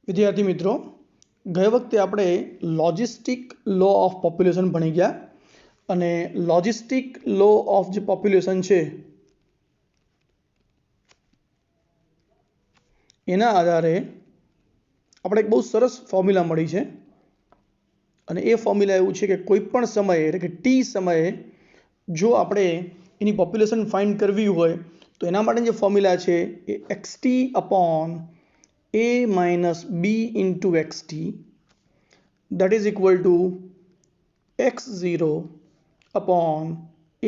विद्यार्थी मित्रों, गए वखते આપણે લોજિસ્ટિક લો ઓફ પોપ્યુલેશન ભણી ગયા અને લોજિસ્ટિક લો ઓફ જે પોપ્યુલેશન છે એના આધારે આપણે એક બહુ સરસ ફોર્મ્યુલા મળી છે અને એ ફોર્મ્યુલા એવું છે કે કોઈ પણ સમયે એટલે કે ટી સમયે જો આપણે એની પોપ્યુલેશન ફાઇન્ડ કરવી હોય તો એના માટે જે ફોર્મ્યુલા છે એ એક્સટી upon a minus b into xt that is equal to x0 upon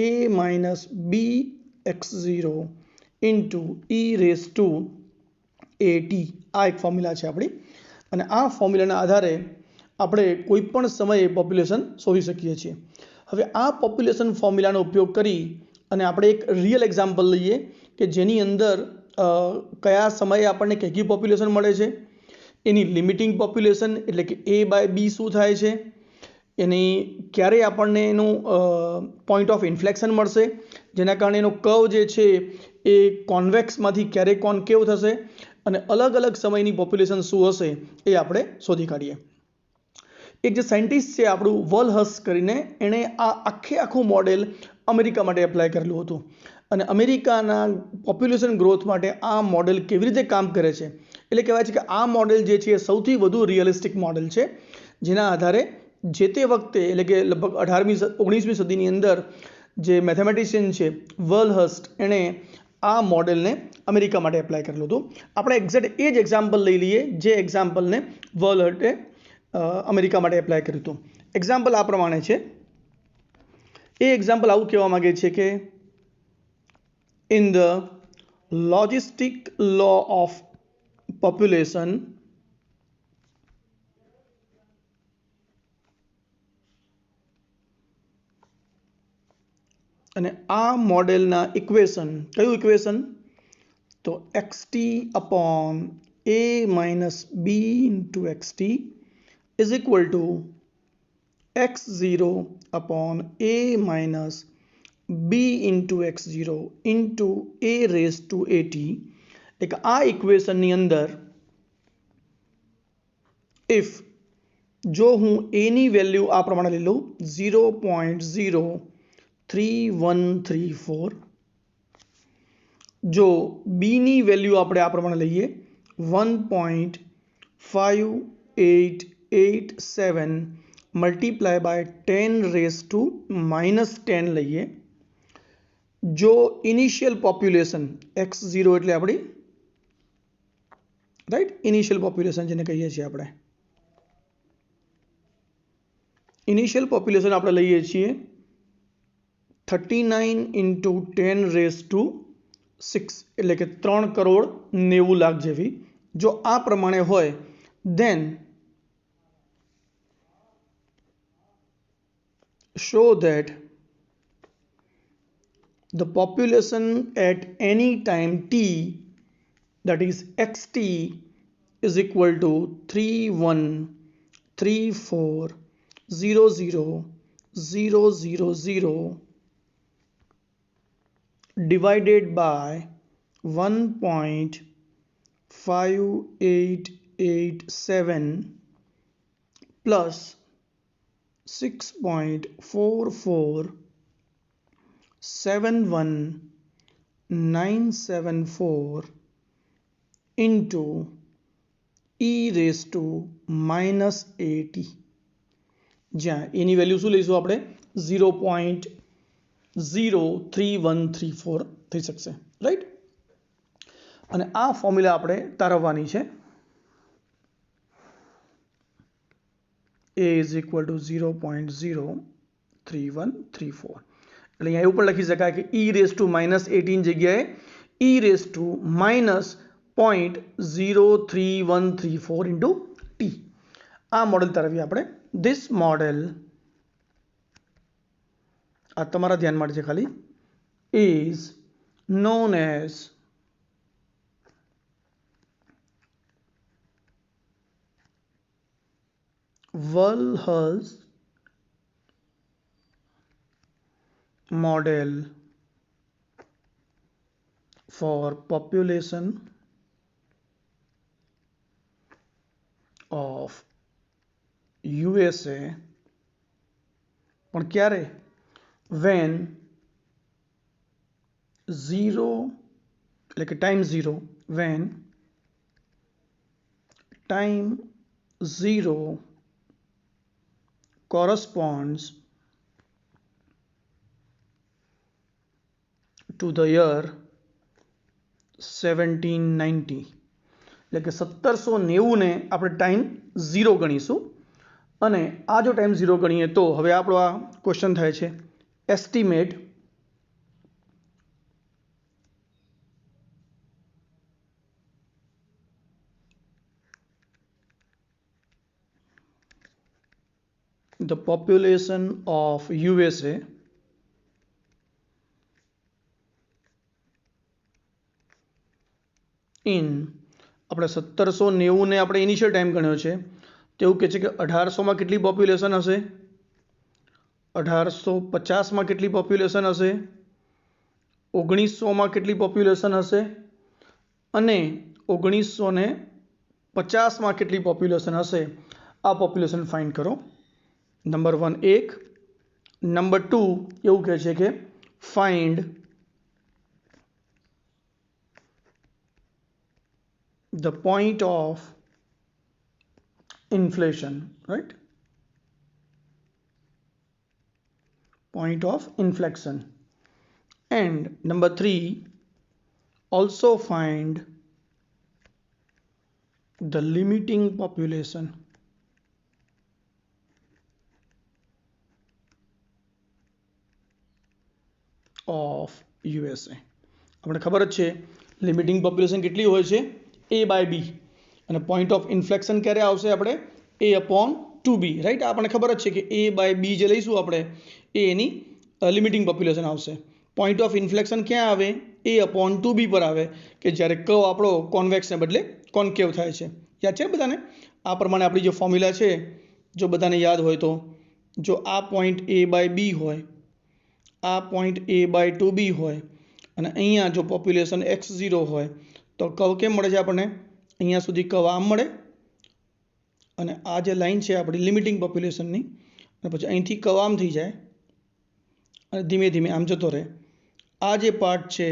a minus b x0 into e raised to at આ એક ફોર્મ્યુલા છે આપણી અને આ ફોર્મ્યુલાના આધારે આપણે કોઈ પણ સમયે પોપ્યુલેશન શોધી શકીએ છીએ. હવે આ પોપ્યુલેશન ફોર્મ્યુલાનો ઉપયોગ કરી અને આપણે એક રિયલ એક્ઝામ્પલ લઈએ કે જેની અંદર કયા સમયે આપણને કઈ પોપ્યુલેશન મળે છે, એની લિમિટિંગ પોપ્યુલેશન એટલે કે a બાય b શું થાય છે, એની ક્યારે આપણને એનું પોઈન્ટ ઓફ ઇન્ફ્લેક્શન મળશે જેના કારણે એનો કર્વ જે છે એ કોન્વેક્સમાંથી ક્યારે કોન્કેવ થશે અને અલગ અલગ સમયની પોપ્યુલેશન શું હશે એ આપણે શોધી કાઢીએ. એક જે સાયન્ટિસ્ટ છે આપણું વોલહર્સ કરીને, એણે આ આખું મોડેલ અમેરિકા માટે એપ્લાય કરેલું હતું અને અમેરિકાના પોપ્યુલેશન ગ્રોથ માટે આ મોડેલ કેવી રીતે કામ કરે છે એટલે કહેવાય છે કે આ મોડેલ જે છે એ સૌથી વધુ રિયલિસ્ટિક મોડેલ છે જેના આધારે જે તે વખતે એટલે કે લગભગ 19મી સદીની અંદર જે મેથેમેટિશિયન છે વોલહર્સ, એણે આ મોડેલને અમેરિકા માટે એપ્લાય કરેલું હતું. આપણે એક્ઝેક્ટ એ જ એક્ઝામ્પલ લઈ લઈએ જે એક્ઝામ્પલને વોલહર્ટે અમેરિકા માટે એપ્લાય કર્યું હતું. એક્ઝામ્પલ આ પ્રમાણે છે. એ એક્ઝામ્પલ આવું કહેવા માંગે છે કે in the logistic law of population અને આ મોડેલના ઇક્વેશન, કયું ઇક્વેશન તો xt upon a minus b into xt is equal to x0 upon a minus b into x0 into a raised to at. એક આ ઇક્વેશનની અંદર ઇફ જો હું a ની વેલ્યુ આ પ્રમાણે લઈ લઉં 0.03134, જો b ની વેલ્યુ આપણે આ પ્રમાણે લઈએ 1.5887 મલ્ટીપ્લાય બાય 10 રેઝ ટુ -10 લઈએ, જો ઇનિશિયલ પોપ્યુલેશન x0 એટલે આપણી રાઈટ ઇનિશિયલ પોપ્યુલેશન જેને કહીએ છીએ આપણે, ઇનિશિયલ પોપ્યુલેશન આપણે લઈએ છીએ 39 into 10 raised to 6 એટલે કે 3,90,00,000 જેવી. જો આ પ્રમાણે હોય then show that the population at any time t, that is xt, is equal to 31340000 divided by 1.5887 plus 6.4471,974 into e raised to -80, જ્યાં એની વેલ્યુ શું લઈશું આપણે 0.03134 થઈ શકશે, રાઈટ. અને આ ફોર્મ્યુલા આપણે તારવવાની છે. a is equal to 0.03134 એટલે અહીંયા એવું પણ લખી શકાય કે e raised to -18 જગ્યાએ e raised to -0.03134 into t. આ મોડેલ તારવીએ આપણે. This model, આ તમારા ધ્યાન માટે છે ખાલી, is known as Wellhurst model for population of USA પણ ક્યારે? વેન 0 એટલે કે time 0, when time 0 corresponds to the year 1790. એટલે કે 1790 ને આપણે ટાઈમ 0 ગણીશું અને આ જો ટાઈમ 0 ગણીએ તો હવે આપણો આ ક્વેશ્ચન થાય છે estimate the population of USA in આપણે 1790 ને આપણે ઇનિશિયલ ટાઈમ ગણ્યો છે તેવું કહે છે કે 1800માં કેટલી પોપ્યુલેશન હશે, 1850માં કેટલી પોપ્યુલેશન હશે, 1900માં કેટલી પોપ્યુલેશન હશે અને 1950માં કેટલી પોપ્યુલેશન હશે. આ પોપ્યુલેશન ફાઇન્ડ કરો. નંબર 1 1. નંબર 2 એવું કહે છે કે find the point of inflation, right? Point of inflection. And number 3, also find the limiting population of USA. આપણે ખબર જ છે લિમિટિંગ પોપ્યુલેશન કેટલી હોય છે A/B અને પોઈન્ટ ઓફ ઇન્ફ્લેક્શન ક્યારે આવશે આપણે A/2B, રાઈટ? આપણને ખબર જ છે કે A/B જે લઈશું આપણે એ એની લિમિટિંગ પોપ્યુલેશન આવશે. પોઈન્ટ ઓફ ઇન્ફ્લેક્શન ક્યાં આવે? A/2B પર આવે કે જ્યારે કર્વ આપણો કોન્વેક્સને બદલે કોન્કેવ થાય છે. યાદ છે બધાને? આ પ્રમાણે આપણી જે ફોર્મ્યુલા છે જો બધાને યાદ હોય તો, જો આ પોઈન્ટ A/B હોય, આ પોઈન્ટ A/2B હોય અને અહીંયા જો પોપ્યુલેશન x0 હોય તો કર્વ કેમ મળે છે આપણને? અહીંયા સુધી કર્વ આમ મળે અને આ જે લાઈન છે આપણી લિમિટિંગ પોપ્યુલેશનની અને પછી અહીંથી કર્વ આમ થઈ જાય અને ધીમે ધીમે આમ જતો રહે. આ જે પાર્ટ છે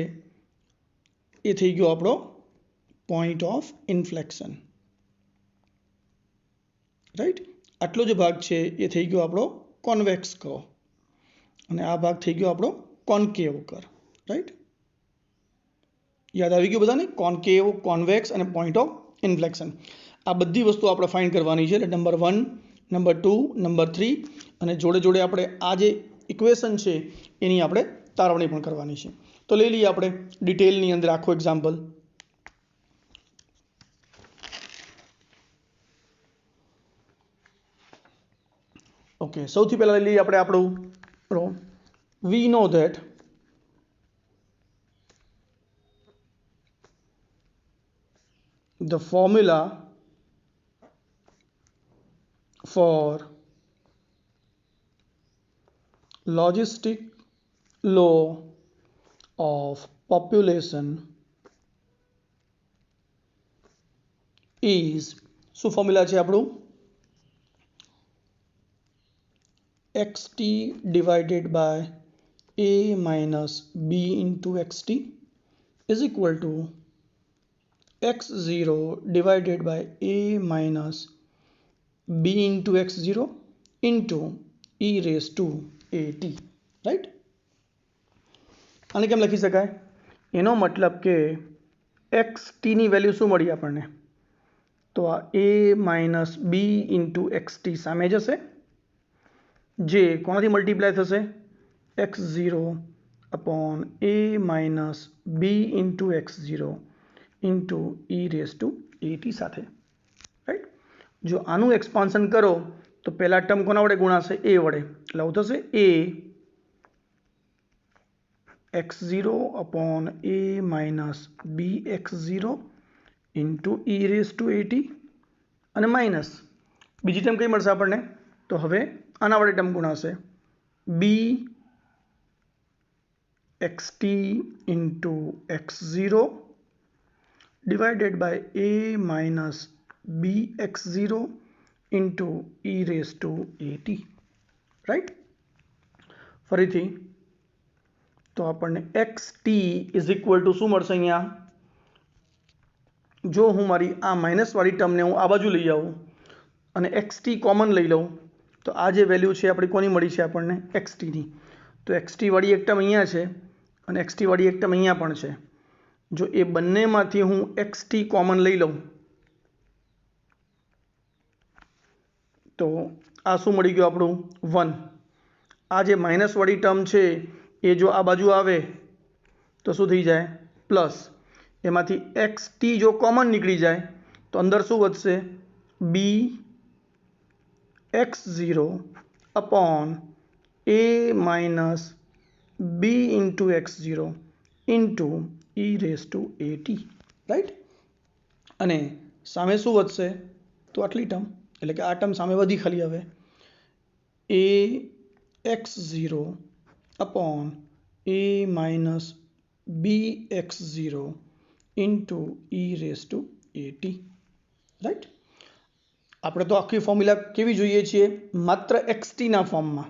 એ થઈ ગયો આપણો પોઈન્ટ ઓફ ઇન્ફ્લેક્શન, રાઈટ? આટલો જે ભાગ છે એ થઈ ગયો આપણો કોન્વેક્સ કર્વ અને આ ભાગ થઈ ગયો આપણો કોન્કેવ કર્વ, રાઈટ? યાદ આવી ગયું બધાને? કોન્કેવ, કોન્વેક્સ અને પોઈન્ટ ઓફ ઇન્ફ્લેક્શન. આ બધી વસ્તુ આપણે ફાઇન્ડ કરવાની છે. એટલે નંબર 1, નંબર 2, નંબર 3 અને જોડે જોડે આપણે આ જે ઇક્વેશન છે એની આપણે તારવણી પણ કરવાની છે. તો લઈ લઈએ આપણે ડિટેલની અંદર આખો એક્ઝામ્પલ. ઓકે, સૌથી પહેલા લઈ લઈએ આપણે આપણું we know that the formula for logistic law of population is, શું ફોર્મ્યુલા છે આપણું? xt divided by a minus b into xt is equal to x0 divided by a minus b into x0 into e raised to at, right? આને કેમ લખી શકાય? એનો મતલબ કે xt ની વેલ્યુ શું મળી આપણને? તો આ a minus b into xt સામે જશે જે કોનાથી મલ્ટીપ્લાય થશે? x0 upon a minus b into x0 into e raised to at સાથે, રાઈટ? જો આનું એક્સપાન્શન કરો તો પહેલા ટર્મ કોના વડે ગુણાશે? a વડે. એટલે આવું થશે a x0 upon a minus b x0 into e raised to at અને માઇનસ બીજી ટર્મ કઈ મળશે આપણને? તો હવે આના વડે term ગુણાશે b xt into x0 divided by a minus b x0 into E raise to a t, right. ફરીથી તો આપણને x T is equal to શું મળશે અહીંયા? જો હું મારી આ માઇનસવાળી ટર્મને હું આ બાજુ લઈ આવું અને એક્સ ટી કોમન લઈ લઉં તો આ જે વેલ્યુ છે આપણી કોની મળી છે આપણને? એક્સ ટીની. તો એક્સ ટી વાળી એક ટર્મ અહીંયા છે અને એક્સ ટી વાળી એક ટર્મ અહીંયા પણ છે. જો એ બંનેમાંથી હું એક્સ ટી કોમન લઈ લઉં તો આ શું મળી ગયું આપણું? 1. આ જે માઇનસવાળી ટર્મ છે એ જો આ બાજુ આવે તો શું થઈ જાય? પ્લસ. એમાંથી એક્સ ટી જો કોમન નીકળી જાય તો અંદર શું વધશે? B x0 upon a minus b into x0 into e raise to at, right. અને સામે શું વધશે? તો આટલી ટર્મ, એટલે કે આ ટર્મ સામે વધી ખાલી હવે a x0 upon a minus b x0 into e raise to at, right. આપણે તો આખી ફોર્મ્યુલા કેવી જોઈએ છીએ? માત્ર એક્સ ટીના ફોર્મમાં.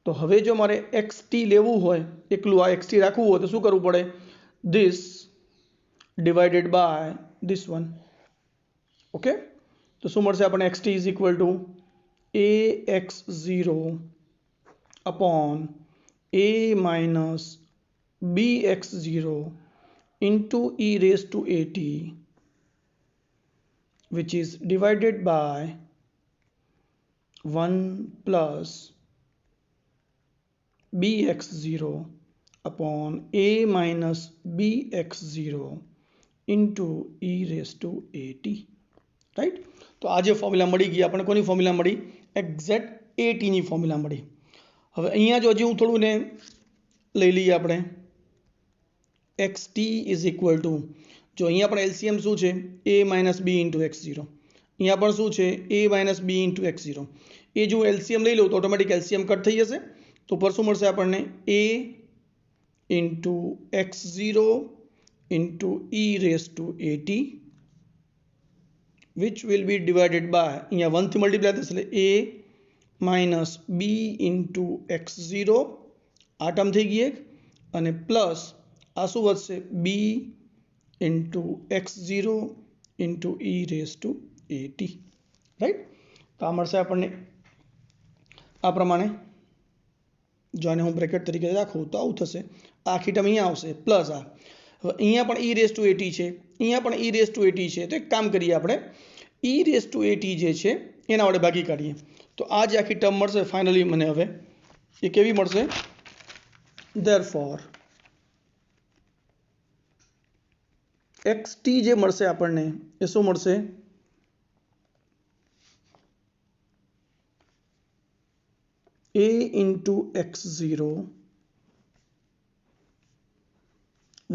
તો હવે જો મારે એક્સ ટી લેવું હોય, એકલું આ એક્સ ટી રાખવું હોય તો શું કરવું પડે? This divided by this one. Okay, તો શું મળશે આપણને? X T is equal to a x zero upon a minus b x zero into E raise to a t which is divided by 1 plus bx0 upon a minus bx0 into e raised to at, right. तो आज formula मળી ગઈ આપણે. કોની formula મળી? Exact at ની formula મળી. હવે અહીંયા જો હજી હું થોડું ને લઈ લઈએ આપણે. X T is equal to, જો અહીંયા પણ એલસીએમ શું છે? a minus B into X zero. અહીંયા પણ શું છે? a minus B into X zero. એ જો એલસીએમ લઈ લઉં તો ઓટોમેટિક એલસીએમ કટ થઈ જશે. તો પર શું મળશે આપણને? a into X zero into E raise to A T which will be divided by, અહીંયા 1 થી મલ્ટીપ્લાય થશે એટલે a minus B into X zero, આ ટર્મ થઈ ગઈ એક, અને પ્લસ આ શું વધશે? B into x0 into E raise to A T, right. तो आ મળશે આપણને આ પ્રમાણે. જો આને હું બ્રેકેટ તરીકે રાખું તો આવું થશે. આખી ટર્મ અહીંયા આવશે પ્લસ આ. હવે અહીંયા પણ e રેસ ટુ એટી છે, અહીંયા પણ e રેસ ટુ એટી છે. તો એક કામ કરીએ આપણે, e રેસ ટુ એટી જે છે એના વડે ભાગી કાઢીએ. તો આ જે આખી ટર્મ મળશે ફાઇનલી મને હવે એ કેવી મળશે? ધેરફોર एक्स टी जे મળશે આપણને એ શું મળશે? a into x0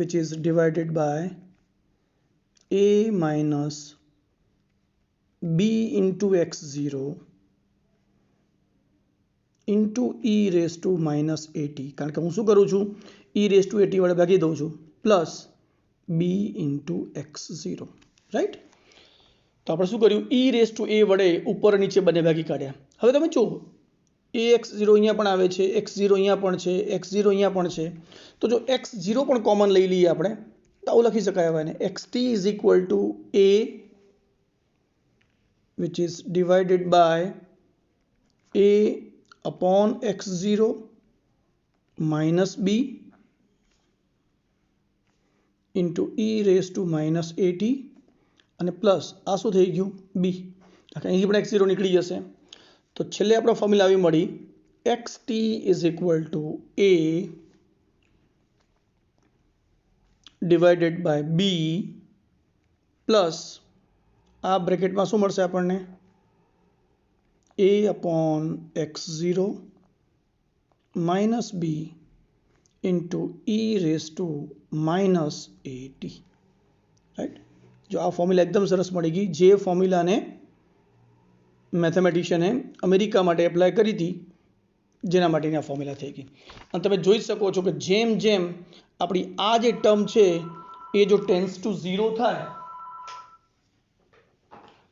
which is divided by a minus b into x0 into e raised to minus 80. કારણ કે હું શું કરું છું? e raised to 80 વડે ભાગી દઉં છું plus b into x0, right. તો આપણે શું કર્યું? e રેસ ટુ a વડે ઉપર નીચે બંને ભાગી કાઢ્યા. હવે તમે જુઓ a x0 અહીંયા પણ આવે છે, x0 અહીંયા પણ છે, x0 અહીંયા પણ છે. તો જો x0 પણ કોમન લઈ લઈએ આપણે તો આવું લખી શકાય હવે એને xt is equal to a which is divided by a upon x0 minus b into E raise to minus 80 અને પ્લસ આ શું થઈ ગયું? બી. અહીંથી પણ x0 નીકળી જશે. તો છેલ્લે આપણો ફોર્મ્યુલા આવી મળી x T is equal to a divided by b plus આ બ્રેકેટમાં શું મળશે આપણને? a upon x0 minus b into E raise to minus 80, right. जो आ फॉर्म्युला एकदम सरस मળી ગઈ. જે ફોર્મ્યુલાને મેથેમેટિશિયને અમેરિકા માટે એપ્લાય કરી હતી જેના માટેની આ ફોર્મ્યુલા થઈ ગઈ. અને તમે જોઈ શકો છો કે જેમ જેમ આપણી આ જે ટર્મ છે એ જો ટેન્સ ટુ 0 થાય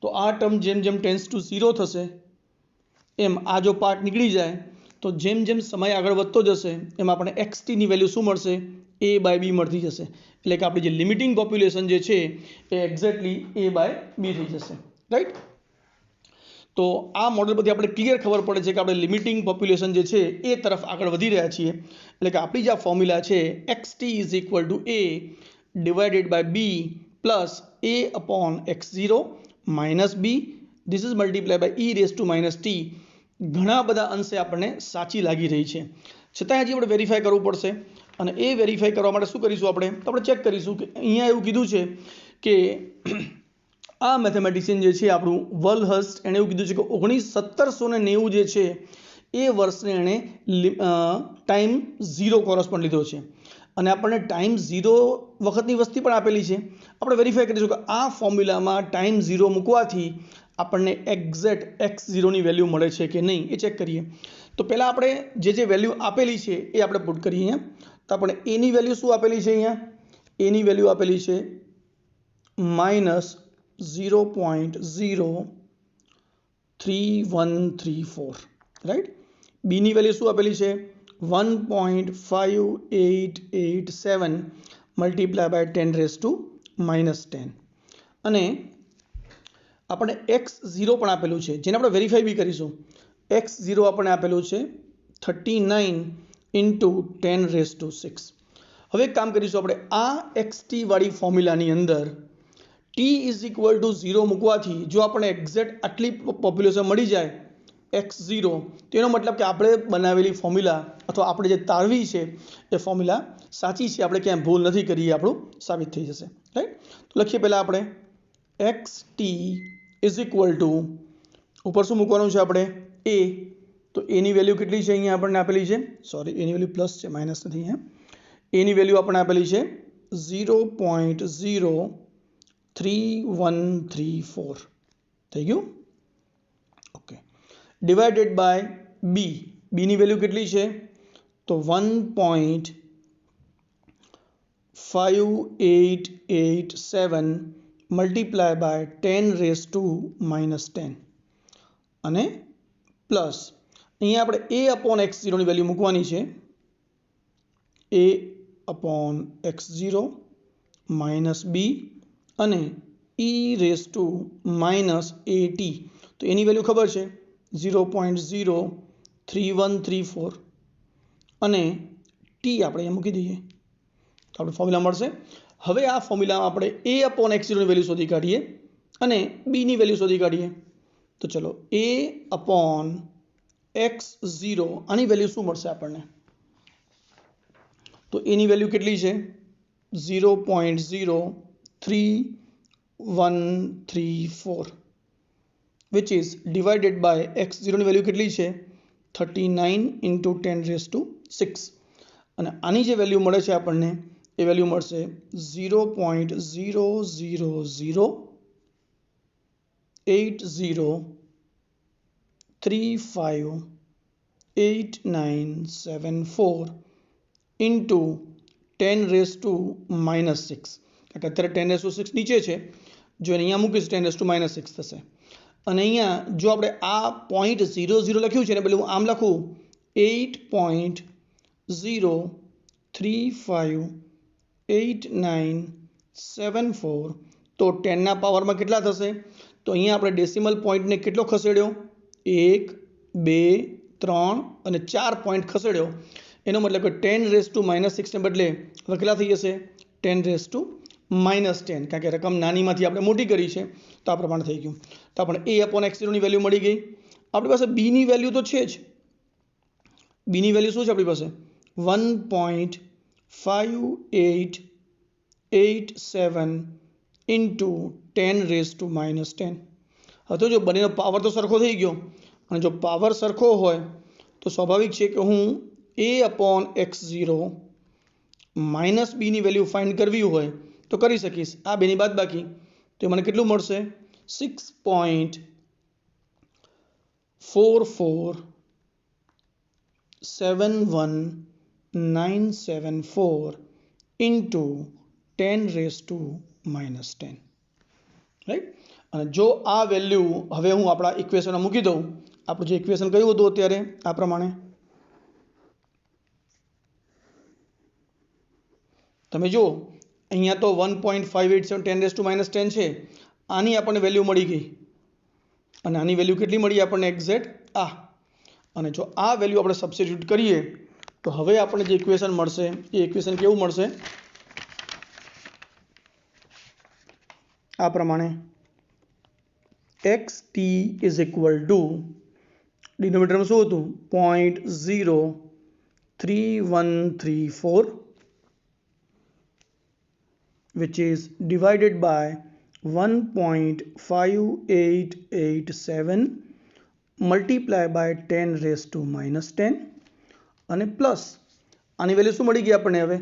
तो आ टर्म जेम जेम टेन्स टू 0 થશે એમ આ જો પાર્ટ નીકળી જાય તો જેમ જેમ સમય આગળ વધતો જશે એમ આપણે xt ની વેલ્યુ શું મળશે a/b મળતી જશે એટલે કે આપણી જે લિમિટિંગ પોપ્યુલેશન જે છે એ એક્ઝેક્ટલી a/b થઈ જશે રાઈટ। તો આ મોડેલ પરથી આપણે ક્લિયર ખબર પડે છે કે આપણે લિમિટિંગ પોપ્યુલેશન જે છે એ તરફ આગળ વધી રહ્યા છીએ એટલે કે આપણી જે ફોર્મ્યુલા છે xt = a divided by b plus a upon x0 minus b this is multiplied by e raised to minus t ઘણા બધા અંશે આપણને સાચી લાગી રહી છે છતાં હજી આપણે વેરીફાઈ કરવું પડશે અને એ વેરીફાઈ કરવા માટે શું કરીશું આપણે તો આપણે ચેક કરીશું કે અહીંયા એવું કીધું છે કે આ મેથેમેટિશિયન જે છે આપણું વલહર્સ્ટ એણે એવું કીધું છે કે 1790 જે છે એ વર્ષને એણે ટાઈમ 0 કોરસ્પોન્ડ લીધો છે અને આપણને ટાઈમ 0 વખતની વસ્તી પણ આપેલી છે આપણે વેરીફાઈ કરીશું કે આ ફોર્મ્યુલામાં ટાઈમ 0 મૂકવાથી આપણને એક્ઝેક્ટ x0 ની વેલ્યુ મળે છે કે નહીં એ ચેક કરીએ તો પહેલાં આપણે જે વેલ્યુ આપેલી છે એ આપણે પુટ કરીએ અહીંયા તો આપણે a ની વેલ્યુ શું આપેલી છે અહીંયા a ની વેલ્યુ આપેલી છે -0.03134 રાઈટ b ની વેલ્યુ શું આપેલી છે 1.5887 મલ્ટીપ્લાય બાય 10⁻⁻10 અને આપણે x0 પણ આપેલું છે જેને આપણે વેરીફાઈ બી કરીશું x0 આપણને આપેલું છે 39 × 10⁻6 હવે એક કામ કરીશું આપણે આ xt વાળી ફોર્મ્યુલાની અંદર t = 0 મૂકવાથી જો આપણને એક્ઝેક્ટ આટલી પોપ્યુલેશન મળી જાય x0 તો એનો મતલબ કે આપણે બનાવેલી ફોર્મ્યુલા અથવા આપણે જે તારવી છે એ ફોર્મ્યુલા સાચી છે આપણે ક્યાંય ભૂલ નથી કરી આપણું સાબિત થઈ જશે રાઈટ તો લખીએ પહેલાં આપણે xt = ઉપર શું મૂકવાનું છે આપણે a તો a ની વેલ્યુ કેટલી છે અહીંયા આપણને આપેલી છે સોરી a ની વેલ્યુ પ્લસ છે માઇનસ નથી અહીંયા a ની વેલ્યુ આપણને આપેલી છે 0.03134 થઈ ગયું ઓકે ડિવાઇડેડ બાય b ની વેલ્યુ કેટલી છે તો 1.5887 મલ્ટીપ્લાય બાય 10⁻⁻10 અને પ્લસ અહીંયા આપણે a/x0 ની વેલ્યુ મૂકવાની છે a/x0 માઇનસ b અને e⁻⁻at તો એની વેલ્યુ ખબર છે 0.03134 અને t આપણે અહીંયા મૂકી દઈએ તો આપણે ફોર્મ્યુલા મળશે હવે આ ફોર્મ્યુલામાં આપણે a/x0 ની વેલ્યુ શોધી કાઢીએ અને b ની વેલ્યુ શોધી કાઢીએ તો ચલો a/x0 આની વેલ્યુ શું મળશે આપણને તો a ની વેલ્યુ કેટલી છે 0.03134 which is divided by x0 ની વેલ્યુ કેટલી છે 39 × 10⁻6 અને આની જે વેલ્યુ મળે છે આપણને એ વેલ્યુ મળશે 0.000358974 into 10⁻6 કારણ કે અત્યારે 10⁻6 નીચે છે જો અહીંયા મૂકીશ 10⁻6 થશે અને અહીંયા જો આપણે આ 0.00 લખ્યું છે ને પેલું આમ લખું 8.0358974 તો 10 ના પાવરમાં કેટલા થશે તો અહીંયા આપણે ડેસિમલ પોઈન્ટને કેટલો ખસેડ્યો 1 2 3 અને 4 પોઈન્ટ ખસેડ્યો એનો મતલબ કે 10⁻6 ને બદલે હવે કેટલા થઈ જશે 10⁻10 કારણ કે રકમ નાનીમાંથી આપણે મોટી કરી છે તો આ પ્રમાણે થઈ ગયું તો આપણે a/x0 ની વેલ્યુ મળી ગઈ આપણી પાસે b ની વેલ્યુ તો છે જ b ની વેલ્યુ શું છે આપણી પાસે 1.5887 into 10⁻10 હવે તો જો બંનેનો પાવર તો સરખો થઈ ગયો અને જો પાવર સરખો હોય તો સ્વાભાવિક છે કે હું a/x0 માઇનસ b ની વેલ્યુ ફાઇન્ડ કરવી હોય તો કરી શકીશ આ બેની બાદબાકી તો મને કેટલું મળશે 6.4471974 into 10⁻10 રાઈટ અને જો આ વેલ્યુ હવે હું આપણા ઇક્વેશનમાં મૂકી દઉં, આપણું જે ઇક્વેશન કયું હતું અત્યારે આ પ્રમાણે, તમે જુઓ અહીંયા તો 1.587 10⁻10 છે, આની આપણને વેલ્યુ મળી ગઈ અને આની વેલ્યુ કેટલી મળી આપણને એક્ઝેક્ટ આ, અને જો આ વેલ્યુ આપણે સબસ્ટિટ્યુટ કરીએ તો હવે આપણને જે ઇક્વેશન મળશે એ ઇક્વેશન કેવું મળશે, આ પ્રમાણે xt ઇઝ ઇક્વલ ટુ ડિનોમિનેટરમાં શું હતું 0.3134 which is divided by 1.5887 multiply by 10⁻10 અને પ્લસ આની વેલ્યુ શું મળી ગઈ આપણને હવે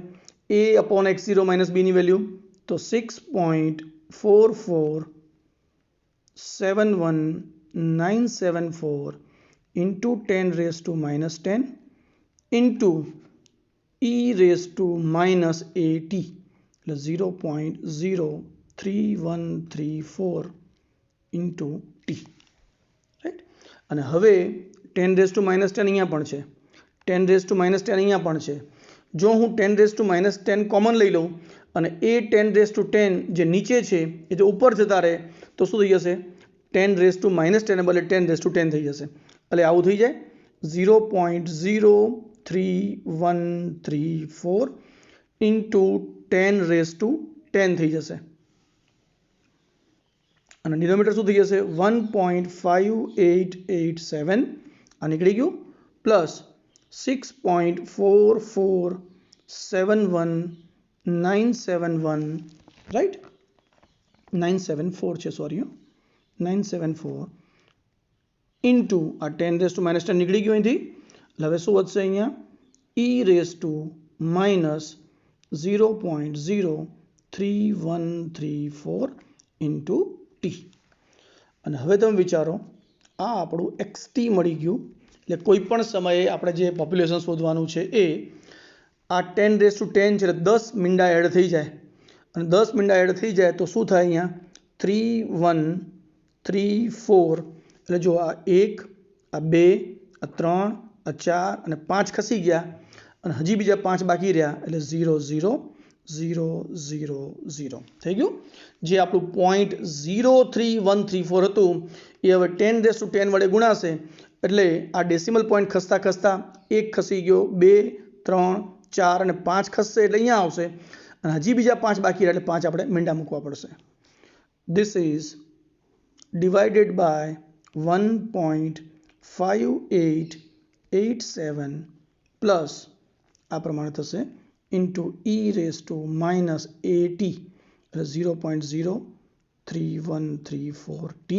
a upon x0 minus b ની વેલ્યુ, તો 6.447197 into 10⁻10 into e⁻at એટલે 0.0334 into t, રાઈટ. અને હવે 10⁻10 અહીંયા પણ છે, 10⁻10 અહીંયા પણ છે. જો હું 10⁻10 કોમન લઈ લઉં અને એ 10⁻10 જે નીચે છે એ જો ઉપર જતા રહે તો શું થઈ જશે, 10⁻10 બદલે 10⁻10 થઈ જશે. એટલે આવું થઈ જાય 0.03134 into 10⁻10 થઈ જશે અને ડિનોમિનેટર શું થઈ જશે 1.5887 આ નીકળી ગયું પ્લસ 6.447197 રાઈટ 974 છે સોરી 974 ઇન્ટુ આ 10⁻10 નીકળી ગયું અહીંથી. હવે શું વધશે અહીંયા e⁻−0.03134 ઇન્ટુ ટી. અને હવે તમે વિચારો આ આપણું xt મળી ગયું, એટલે કોઈ પણ સમયે આપણે જે પોપ્યુલેશન શોધવાનું છે એ આ 10⁻10 છે એટલે 10 મીંડા એડ થઈ જાય અને 10 મીંડા એડ થઈ જાય તો શું થાય અહીંયા 3134, એટલે જો આ 1 આ 2 આ 3 આ 4 અને 5 ખસી ગયા અને હજી બીજા 5 બાકી રહ્યા એટલે 0.000 થઈ ગયું. જે આપણું 0.03134 હતું એ હવે 10⁻10 વડે ગુણાશે એટલે આ ડેસિમલ પોઈન્ટ ખસતા ખસતા 1 ખસી ગયો, 2 3 4 અને 5 ખસશે એટલે અહીંયા આવશે અને હજી બીજા 5 બાકી રહ્યા એટલે 5 આપણે મીંડા મૂકવા પડશે. This is divided by 1.5887 plus આ પ્રમાણે થશે into e⁻at એટલે 0.03134t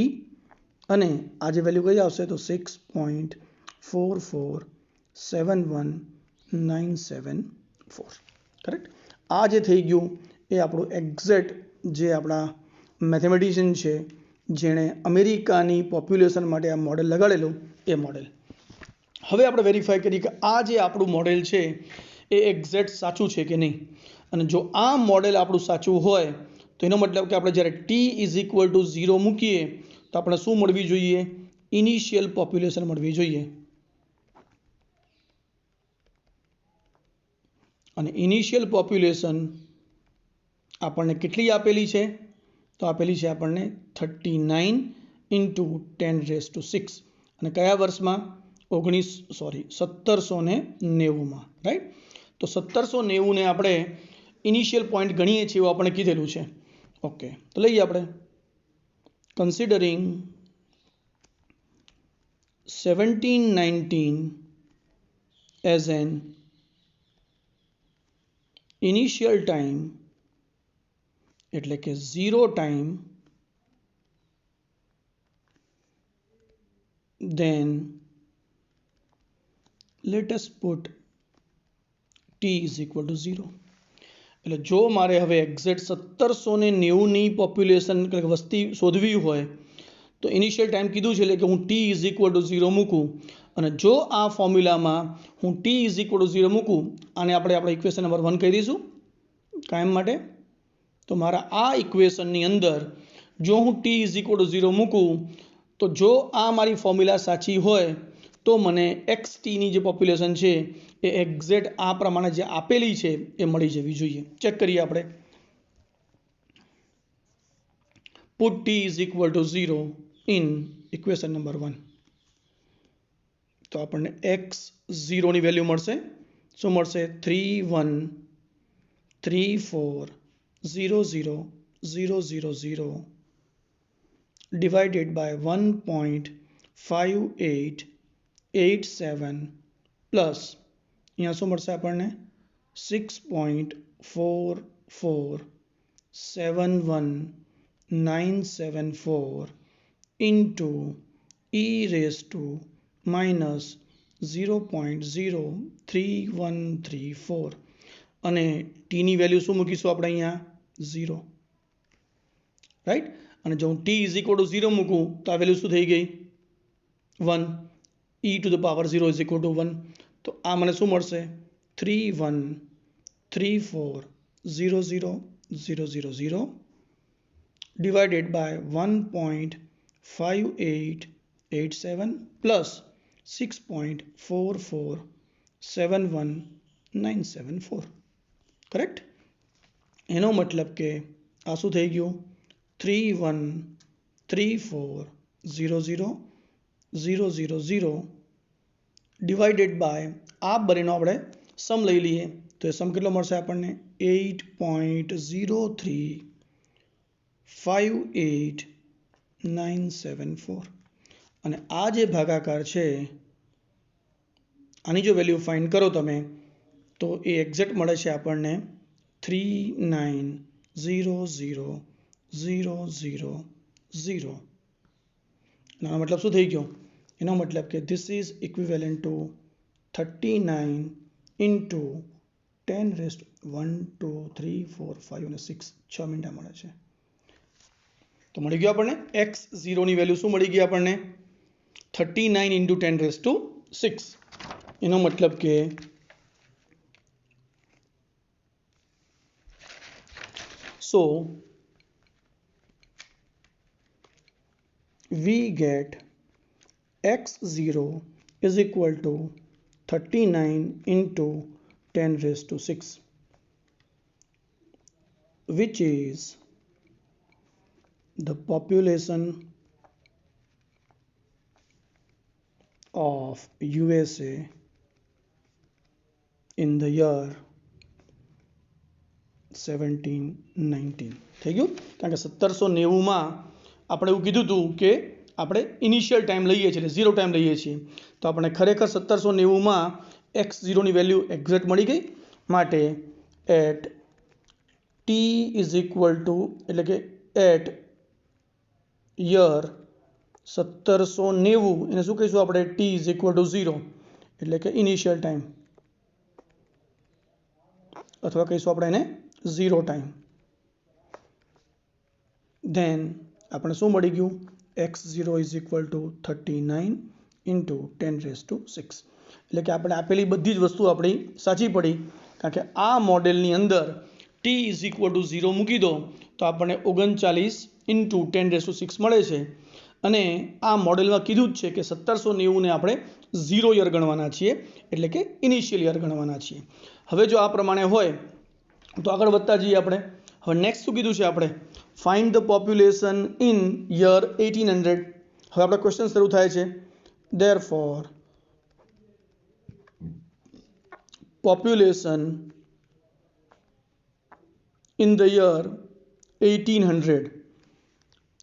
અને આ જે વેલ્યુ કઈ આવશે તો 6.447197 કરેક્ટ. આ જે થઈ ગયું એ આપણું એક્ઝેક્ટ જે આપણા મેથેમેટિશિયન છે જેણે અમેરિકાની પોપ્યુલેશન માટે આ મોડેલ લગાડેલું એ મોડેલ. હવે આપણે વેરીફાઈ કરીએ કે આ જે આપણું મોડેલ છે એ એક્ઝેક્ટ સાચું છે કે નહીં. અને જો આ મોડેલ આપણું સાચું હોય તો એનો મતલબ કે આપણે જ્યારે t=0 મૂકીએ તો આપણે શું મળવી જોઈએ, ઇનિશિયલ પોપ્યુલેશન મળવી જોઈએ. અને ઇનિશિયલ પોપ્યુલેશન આપણને કેટલી આપેલી છે તો આપેલી છે આપણને 39 into 10⁻6 અને કયા વર્ષમાં 1790માં રાઈટ. તો 1790 ને આપણે ઇનિશિયલ પોઈન્ટ ગણીએ છીએ એવું આપણે કીધેલું છે. ઓકે તો લઈએ આપણે considering 1719 as an initial time એટલે કે 0 time, then let us put t = 0. એટલે જો મારે હવે એક્ઝેક્ટ 1790ની પોપ્યુલેશન વસ્તી શોધવી હોય તો ઇનિશિયલ ટાઈમ કીધું છે એટલે કે હું t = 0 મૂકું અને જો આ ફોર્મ્યુલામાં હું t = 0 મૂકું આને આપણે આપણા ઇક્વેશન નંબર 1 કહી દઈશું કાયમ માટે. તો મારા આ ઇક્વેશનની અંદર जो हूँ t = 0 मूकूँ तो जो आ मारी फॉर्म्युला साची होय तो मने xt ની જે પોપ્યુલેશન છે એ એક્ઝેક્ટ આ પ્રમાણે જે આપેલી છે એ મળી જવી જોઈએ. ચેક કરીએ આપણે. Put t = 0 in equation number 1. તો આપણને x0 ની વેલ્યુ મળશે. શું મળશે? 31340000 divided by 1.5887 પ્લસ અહીંયા શું મળશે આપણને? 6.4471974974 into e raised to minus 0.03134 અને t ની વેલ્યુ શું મૂકીશું આપણે અહીંયા? 0. રાઈટ. અને જો હું t = 0 મૂકું તો આ વેલ્યુ શું થઈ ગઈ? 1. e to the power 0 = 1. તો આ મને શું મળશે? 31340000 divided by 1.5887 plus 6.447197 કરેક્ટ. એનો મતલબ કે આ શું થઈ ગયું? 31340000 ડિવાઇડેડ બાય આ બંનેનો આપણે સમ લઈ લઈએ તો એ સમ કેટલો મળશે આપણને? 8.0358974. અને આ જે ભાગાકાર છે આની જો વેલ્યુ ફાઇન્ડ કરો તમે તો એ એક્ઝેક્ટ મળે છે આપણને 390000. એનો મતલબ શું થઈ ગયો? એનો મતલબ કે this is equivalent two 39 into 10 raised 1 2 3 4 5 અને 6 6 મિનિટ મળે છે. તો મળી ગયું આપણને x0 ની વેલ્યુ શું મળી ગઈ આપણને? 39 into 10 raised to 6. એનો મતલબ કે so we get x0 is equal to 39 into 10 raised to 6, which is the population of USA in the year 1719. થઈ ગયું? કારણ કે 1790માં આપણે એવું કીધું હતું કે આપણે ઇનિશિયલ ટાઈમ લઈએ છીએ, એટલે 0 ટાઈમ લઈએ છીએ. તો આપણે ખરેખર 1790માં x0 ની વેલ્યુ એક્ઝેક્ટ મળી ગઈ. માટે at t is equal to એટલે કે એટ યર 1790 એને શું કહીશું આપણે? t ઇઝ ઇક્વલ ટુ 0 એટલે કે ઇનિશિયલ ટાઈમ, અથવા કહીશું આપણે એને 0 ટાઈમ. ધેન આપણે શું મળી ગયું? x0 is equal two 39 into 10 raised to 6. એટલે કે આપણે આપેલી બધી જ વસ્તુ આપણી સાચી પડી. કારણ કે આ મોડેલની અંદર t ઇઝ ઇક્વલ ટુ 0 મૂકી દો તો આપણને 39 into 10 raised to 6 મળે છે. અને આ મોડેલમાં કીધું જ છે કે 1790 ને આપણે 0 યર ગણવાના છીએ, એટલે કે ઇનિશિયલ યર ગણવાના છીએ. હવે જો આ પ્રમાણે હોય તો આગળ વધતા જઈએ આપણે. હવે નેક્સ્ટ શું કીધું છે આપણે? Find the population in year 1800. હવે આપણા ક્વેશ્ચન શરૂ થાય છે. Therefore, population in the year 1800.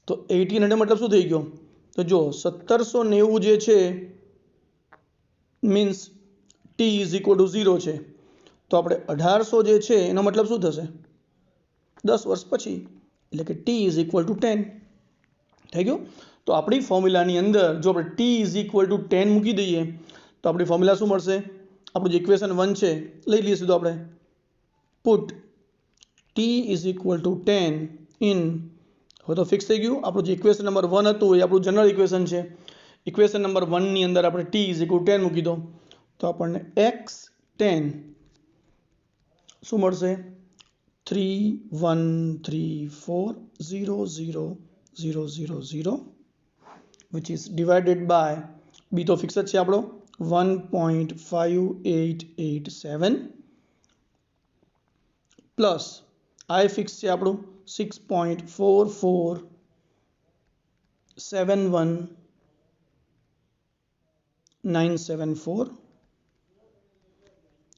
તો 1800 મતલબ શું થઈ ગયો? તો જો 1790 જે છે means t is equal two 0 છે, તો આપણે 1800 જે છે એનો મતલબ શું થશે? 10 વર્ષ પછી, એટલે કે t ઇઝ ઇક્વલ ટુ 10 થઈ ગયું. તો આપણી ફોર્મ્યુલાની અંદર જો આપણે t ઇઝ ઇક્વલ ટુ 10 મૂકી દઈએ તો આપણી ફોર્મ્યુલા શું મળશે? આપણું જે ઇક્વેશન 1 છે લઈ લઈએ સીધું આપણે. Put t is equal two 10 in, હવે તો ફિક્સ થઈ ગયું. આપણું જે ઇક્વેશન નંબર 1 હતું એ આપણું જનરલ ઇક્વેશન છે. ઇક્વેશન નંબર 1 ની અંદર આપણે t ઇઝ ઇક્વલ ટુ 10 મૂકી દો તો આપણને x10 શું મળશે? 31340000 0 0 0 which is divided by b तो फिक्स જ છે આપણો 1.5887 પ્લસ i ફિક્સ છે આપણું 6.4471974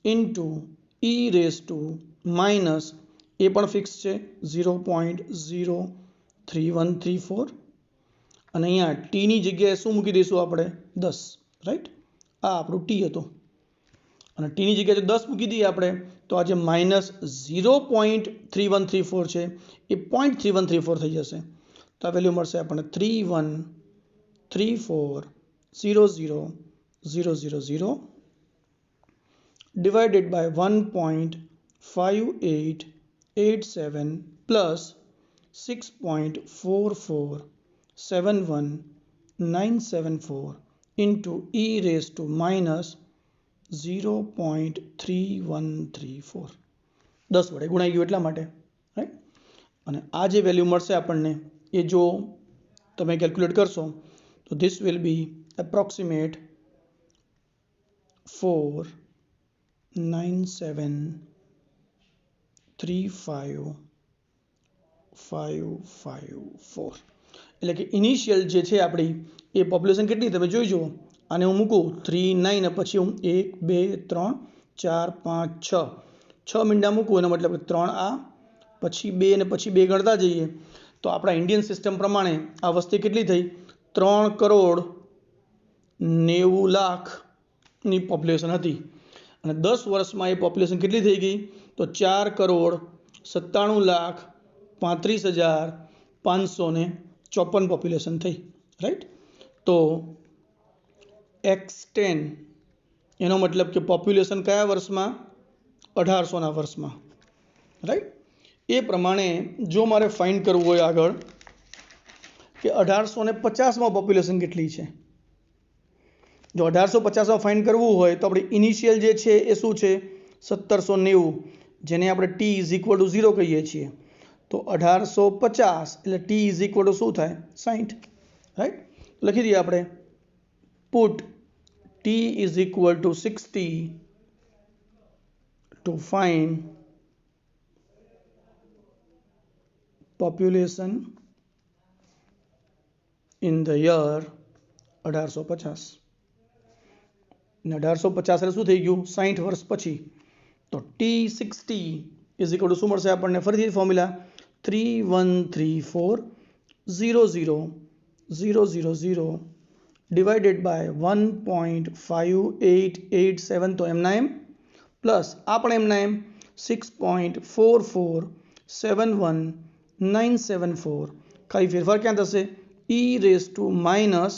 into e raised to minus એ પણ ફિક્સ છે 0.03134 અને અહીંયા t ની જગ્યાએ શું મૂકી દઈશું આપણે 10 રાઈટ આ આપણું t હતું અને t ની જગ્યાએ 10 મૂકી દઈએ આપણે તો આ જે માઇનસ 0.3134 છે એ 0.3134 થઈ જશે તો આ વેલ્યુ મળશે આપણને 3134000000 divided by 1.5887 plus 6.4471974 into e raised to minus 0.3134 10 વડે ગુણાઈ ગયું એટલા માટે રાઈટ અને આ જે વેલ્યુ મળશે આપણને એ જો તમે કેલ્ક્યુલેટ કરશો તો ધીસ વિલ બી એપ્રોક્સિમેટ 4973554 એટલે કે ઇનિશિયલ જે છે આપણી એ પોપ્યુલેશન કેટલી તમે જોઈ જુઓ આને હું મૂકું 39 પછી હું 1 2 3 4 5 6 6 મીંડા મૂકું એનો મતલબ 3 આ પછી 2 અને પછી 2 ગણતા જઈએ તો આપણા ઇન્ડિયન સિસ્ટમ પ્રમાણે આ વસ્તી કેટલી થઈ 3,90,00,000ની પોપ્યુલેશન હતી અને 10 વર્ષમાં એ પોપ્યુલેશન કેટલી થઈ ગઈ તો 4,97,35,554 પોપ્યુલેશન થઈ રાઈટ તો x10 એનો મતલબ કે પોપ્યુલેશન કયા વર્ષમાં 1800ના વર્ષમાં રાઈટ એ પ્રમાણે જો મારે ફાઇન્ડ કરવું હોય આગળ કે 1850માં પોપ્યુલેશન કેટલી છે જો 1850માં ફાઇન્ડ કરવું હોય તો આપણે ઇનિશિયલ જે છે એ શું છે 1790 જેને આપણે t = 0 કહીએ છીએ તો 1850 એટલે t = શું થાય 60 રાઈટ લખી દઈએ આપણે put t = 60 to find population in the year 1850 ને 1850 એટલે શું થઈ ગયું 60 વર્ષ પછી તો t60 = શું મળશે આપણને ફરીથી ફોર્મ્યુલા 3134000000 divided by 1.5887 તો એમના એમ પ્લસ આ પણ એમના એમ 6.4471974 ખાલી ફેરફાર ક્યાં થશે e raised to minus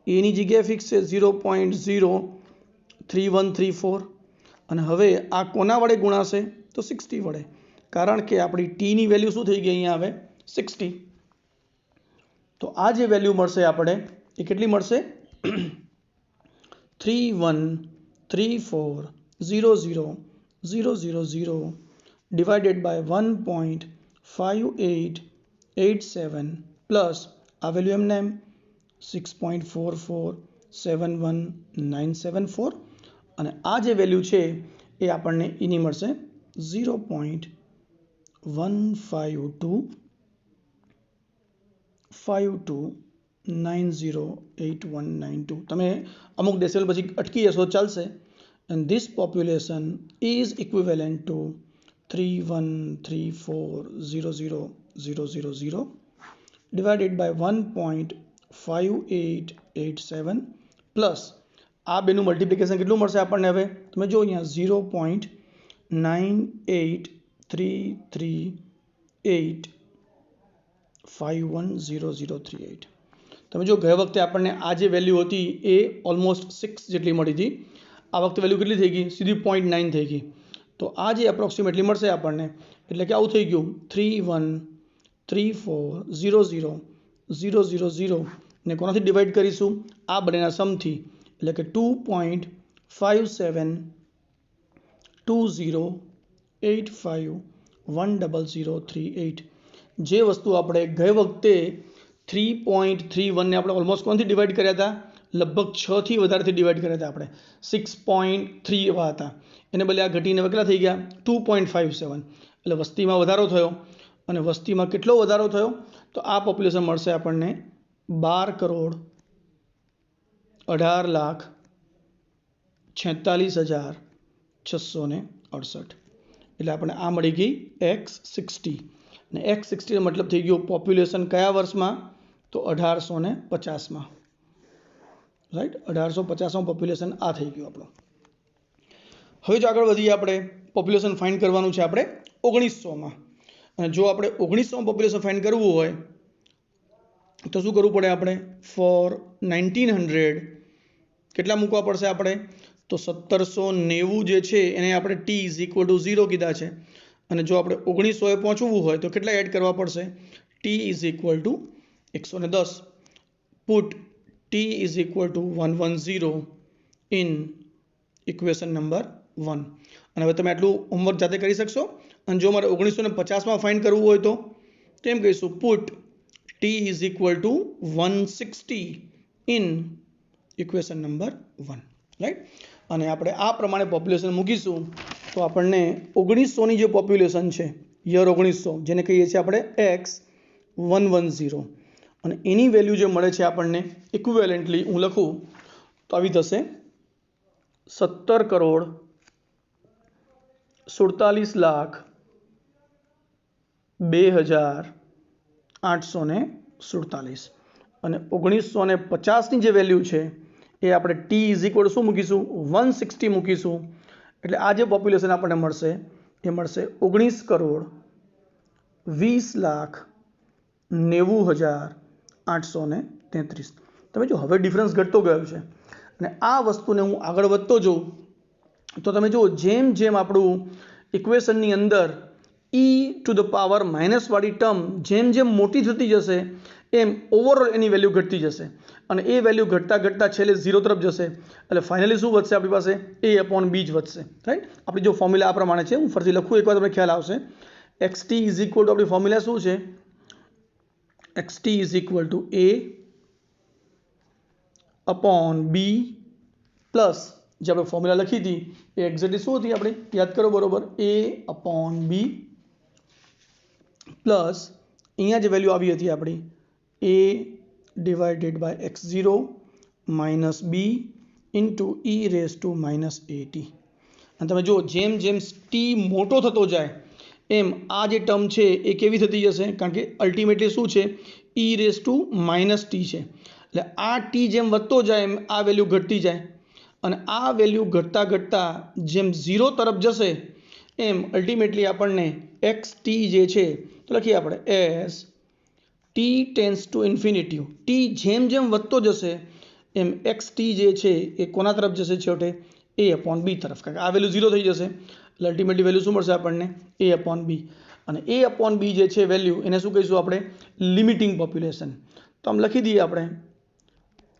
એની જગ્યાએ ફિક્સ છે 0.03134 અને હવે આ કોના વડે ગુણાશે તો 60 વડે કારણ કે આપણી t ની વેલ્યુ શું થઈ ગઈ અહીંયા આવે 60 તો આ જે વેલ્યુ મળશે આપણે એ કેટલી મળશે 3134000000 divided by 1.5887 plus આ વેલ્યુ એમને એમ 6.4471974 અને આ જે વેલ્યુ છે એ આપણને એની મળશે 0.15252908192 તમે અમુક ડેસિમલ પછી અટકી જશો ચાલશે and this population is equivalent to 3134000000 divided by 1.5887 plus આ બેનું મલ્ટિપ્લિકેશન કેટલું મળશે આપણને હવે તમે જો અહીંયા 0.983385100038 તમે જો ગયા વખતે આપણને આ જે વેલ્યુ હતી એ ઓલમોસ્ટ 6 જેટલી મળી હતી આ વખતે વેલ્યુ કેટલી થઈ ગઈ સીધી 0.9 થઈ ગઈ તો આ જે એપ્રોક્સિમેટલી મળશે આપણને એટલે કે આવું થઈ ગયું 3134000000 ને કોનાથી ડિવાઈડ કરીશું આ બંનેના સમથી એટલે કે 2.572085100038 જે વસ્તુ આપણે ગઈ વખતે 3.31 ने આપણે ઓલમોસ્ટ કોણથી ડિવાઈડ કર્યા હતા? લગભગ 6 થી વધારેથી ડિવાઈડ કર્યા હતા આપણે. 6.3 એવા હતા. એને બદલે આ ઘટીને કેટલા થઈ ગયા? 2.57. એટલે વસ્તીમાં વધારો થયો. અને વસ્તીમાં કેટલો વધારો થયો? તો આ પોપ્યુલેશન મળશે આપણને 12,18,46,668. એટલે આપણે આ મળી ગઈ X60. અને X60 નો મતલબ થઈ ગયો પોપ્યુલેશન કયા વર્ષમાં? તો 1850માં. રાઈટ, 1850માં પોપ્યુલેશન આ થઈ ગયું આપણું. હવે જો આગળ વધીએ, આપણે પોપ્યુલેશન ફાઇન્ડ કરવાનું છે આપણે 1900માં. અને જો આપણે 1900માં પોપ્યુલેશન ફાઇન્ડ કરવું હોય તો શું કરવું પડે આપણે? ફોર 1900 કેટલા મૂકવા પડશે આપણે? તો 1790 જે છે એને આપણે t=0 કીધા છે. અને જો આપણે 1900 પહોંચવું હોય તો કેટલા એડ કરવા પડશે? t=110. Put t=110 in equation number 1. અને હવે તમે આટલું હોમવર્ક જાતે કરી શકશો. અને જો મારે 1950માં ફાઇન્ડ કરવું હોય તો એમ કહીશું, put t=160 in equation number 1. Right. અને આપણે આ પ્રમાણે પોપ્યુલેશન મૂકીશું તો આપણને 1900ની જે પોપ્યુલેશન છે, યર 1900, જેને કહીએ છીએ આપણે X110, અને એની વેલ્યુ જે મળે છે આપણને ઇક્વિવેલન્ટલી હું લખું તો આવી થશે 17,47,02,847. અને 1950ની જે વેલ્યુ છે એ આપણે t= શું મૂકીશું? 160 મૂકીશું. એટલે આ જે પોપ્યુલેશન આપણને મળશે એ મળશે 19,20,90,833. તમે જો હવે ડિફરન્સ ઘટતો ગયો છે. અને આ વસ્તુને હું આગળ વધતો જોઉં તો તમે જુઓ, જેમ જેમ આપણું ઇક્વેશનની અંદર e⁻⁻ વાળી ટર્મ જેમ જેમ મોટી થતી જશે એમ ઓવરઓલ એની વેલ્યુ ઘટતી જશે. અને એ વેલ્યુ ઘટતા ઘટતા છેલ્લે 0 તરફ જશે. એટલે ફાઇનલી શું વધશે આપણી પાસે? a/b જ વધશે. રાઈટ. આપણી જો ફોર્મ્યુલા આ પ્રમાણે છે, હું ફરીથી લખું એકવાર તમને ખ્યાલ આવશે. xt આપણી ફોર્મ્યુલા શું છે? xt a/b પ્લસ જે આપણે ફોર્મ્યુલા લખી હતી એ એક્ઝેક્ટલી શું હતી આપણે? યાદ કરો બરોબર. a/b પ્લસ અહીંયા જે વેલ્યુ આવી હતી આપણી a/x0 minus b into e⁻⁻at. અને તમે જુઓ, જેમ જેમ t મોટો થતો જાય એમ આ જે ટર્મ છે એ કેવી થતી જશે? કારણ કે અલ્ટિમેટલી શું છે? e⁻t છે. એટલે આ t જેમ વધતો જાય એમ આ વેલ્યુ ઘટતી જાય. અને આ વેલ્યુ ઘટતા ઘટતા જેમ 0 તરફ જશે એમ અલ્ટિમેટલી આપણને xt જે છે તો લખીએ આપણે એઝ t →∞. t જેમ જેમ વધતો જશે એમ xt જે છે એ કોના તરફ જશે? છેવટે a/b તરફ. કારણ કે આ વેલ્યુ 0 થઈ જશે એટલે અલ્ટિમેટલી વેલ્યુ શું મળશે આપણને? a/b. અને a/b જે છે વેલ્યુ, એને શું કહીશું આપણે? Limiting population. તો આમ લખી દઈએ આપણે,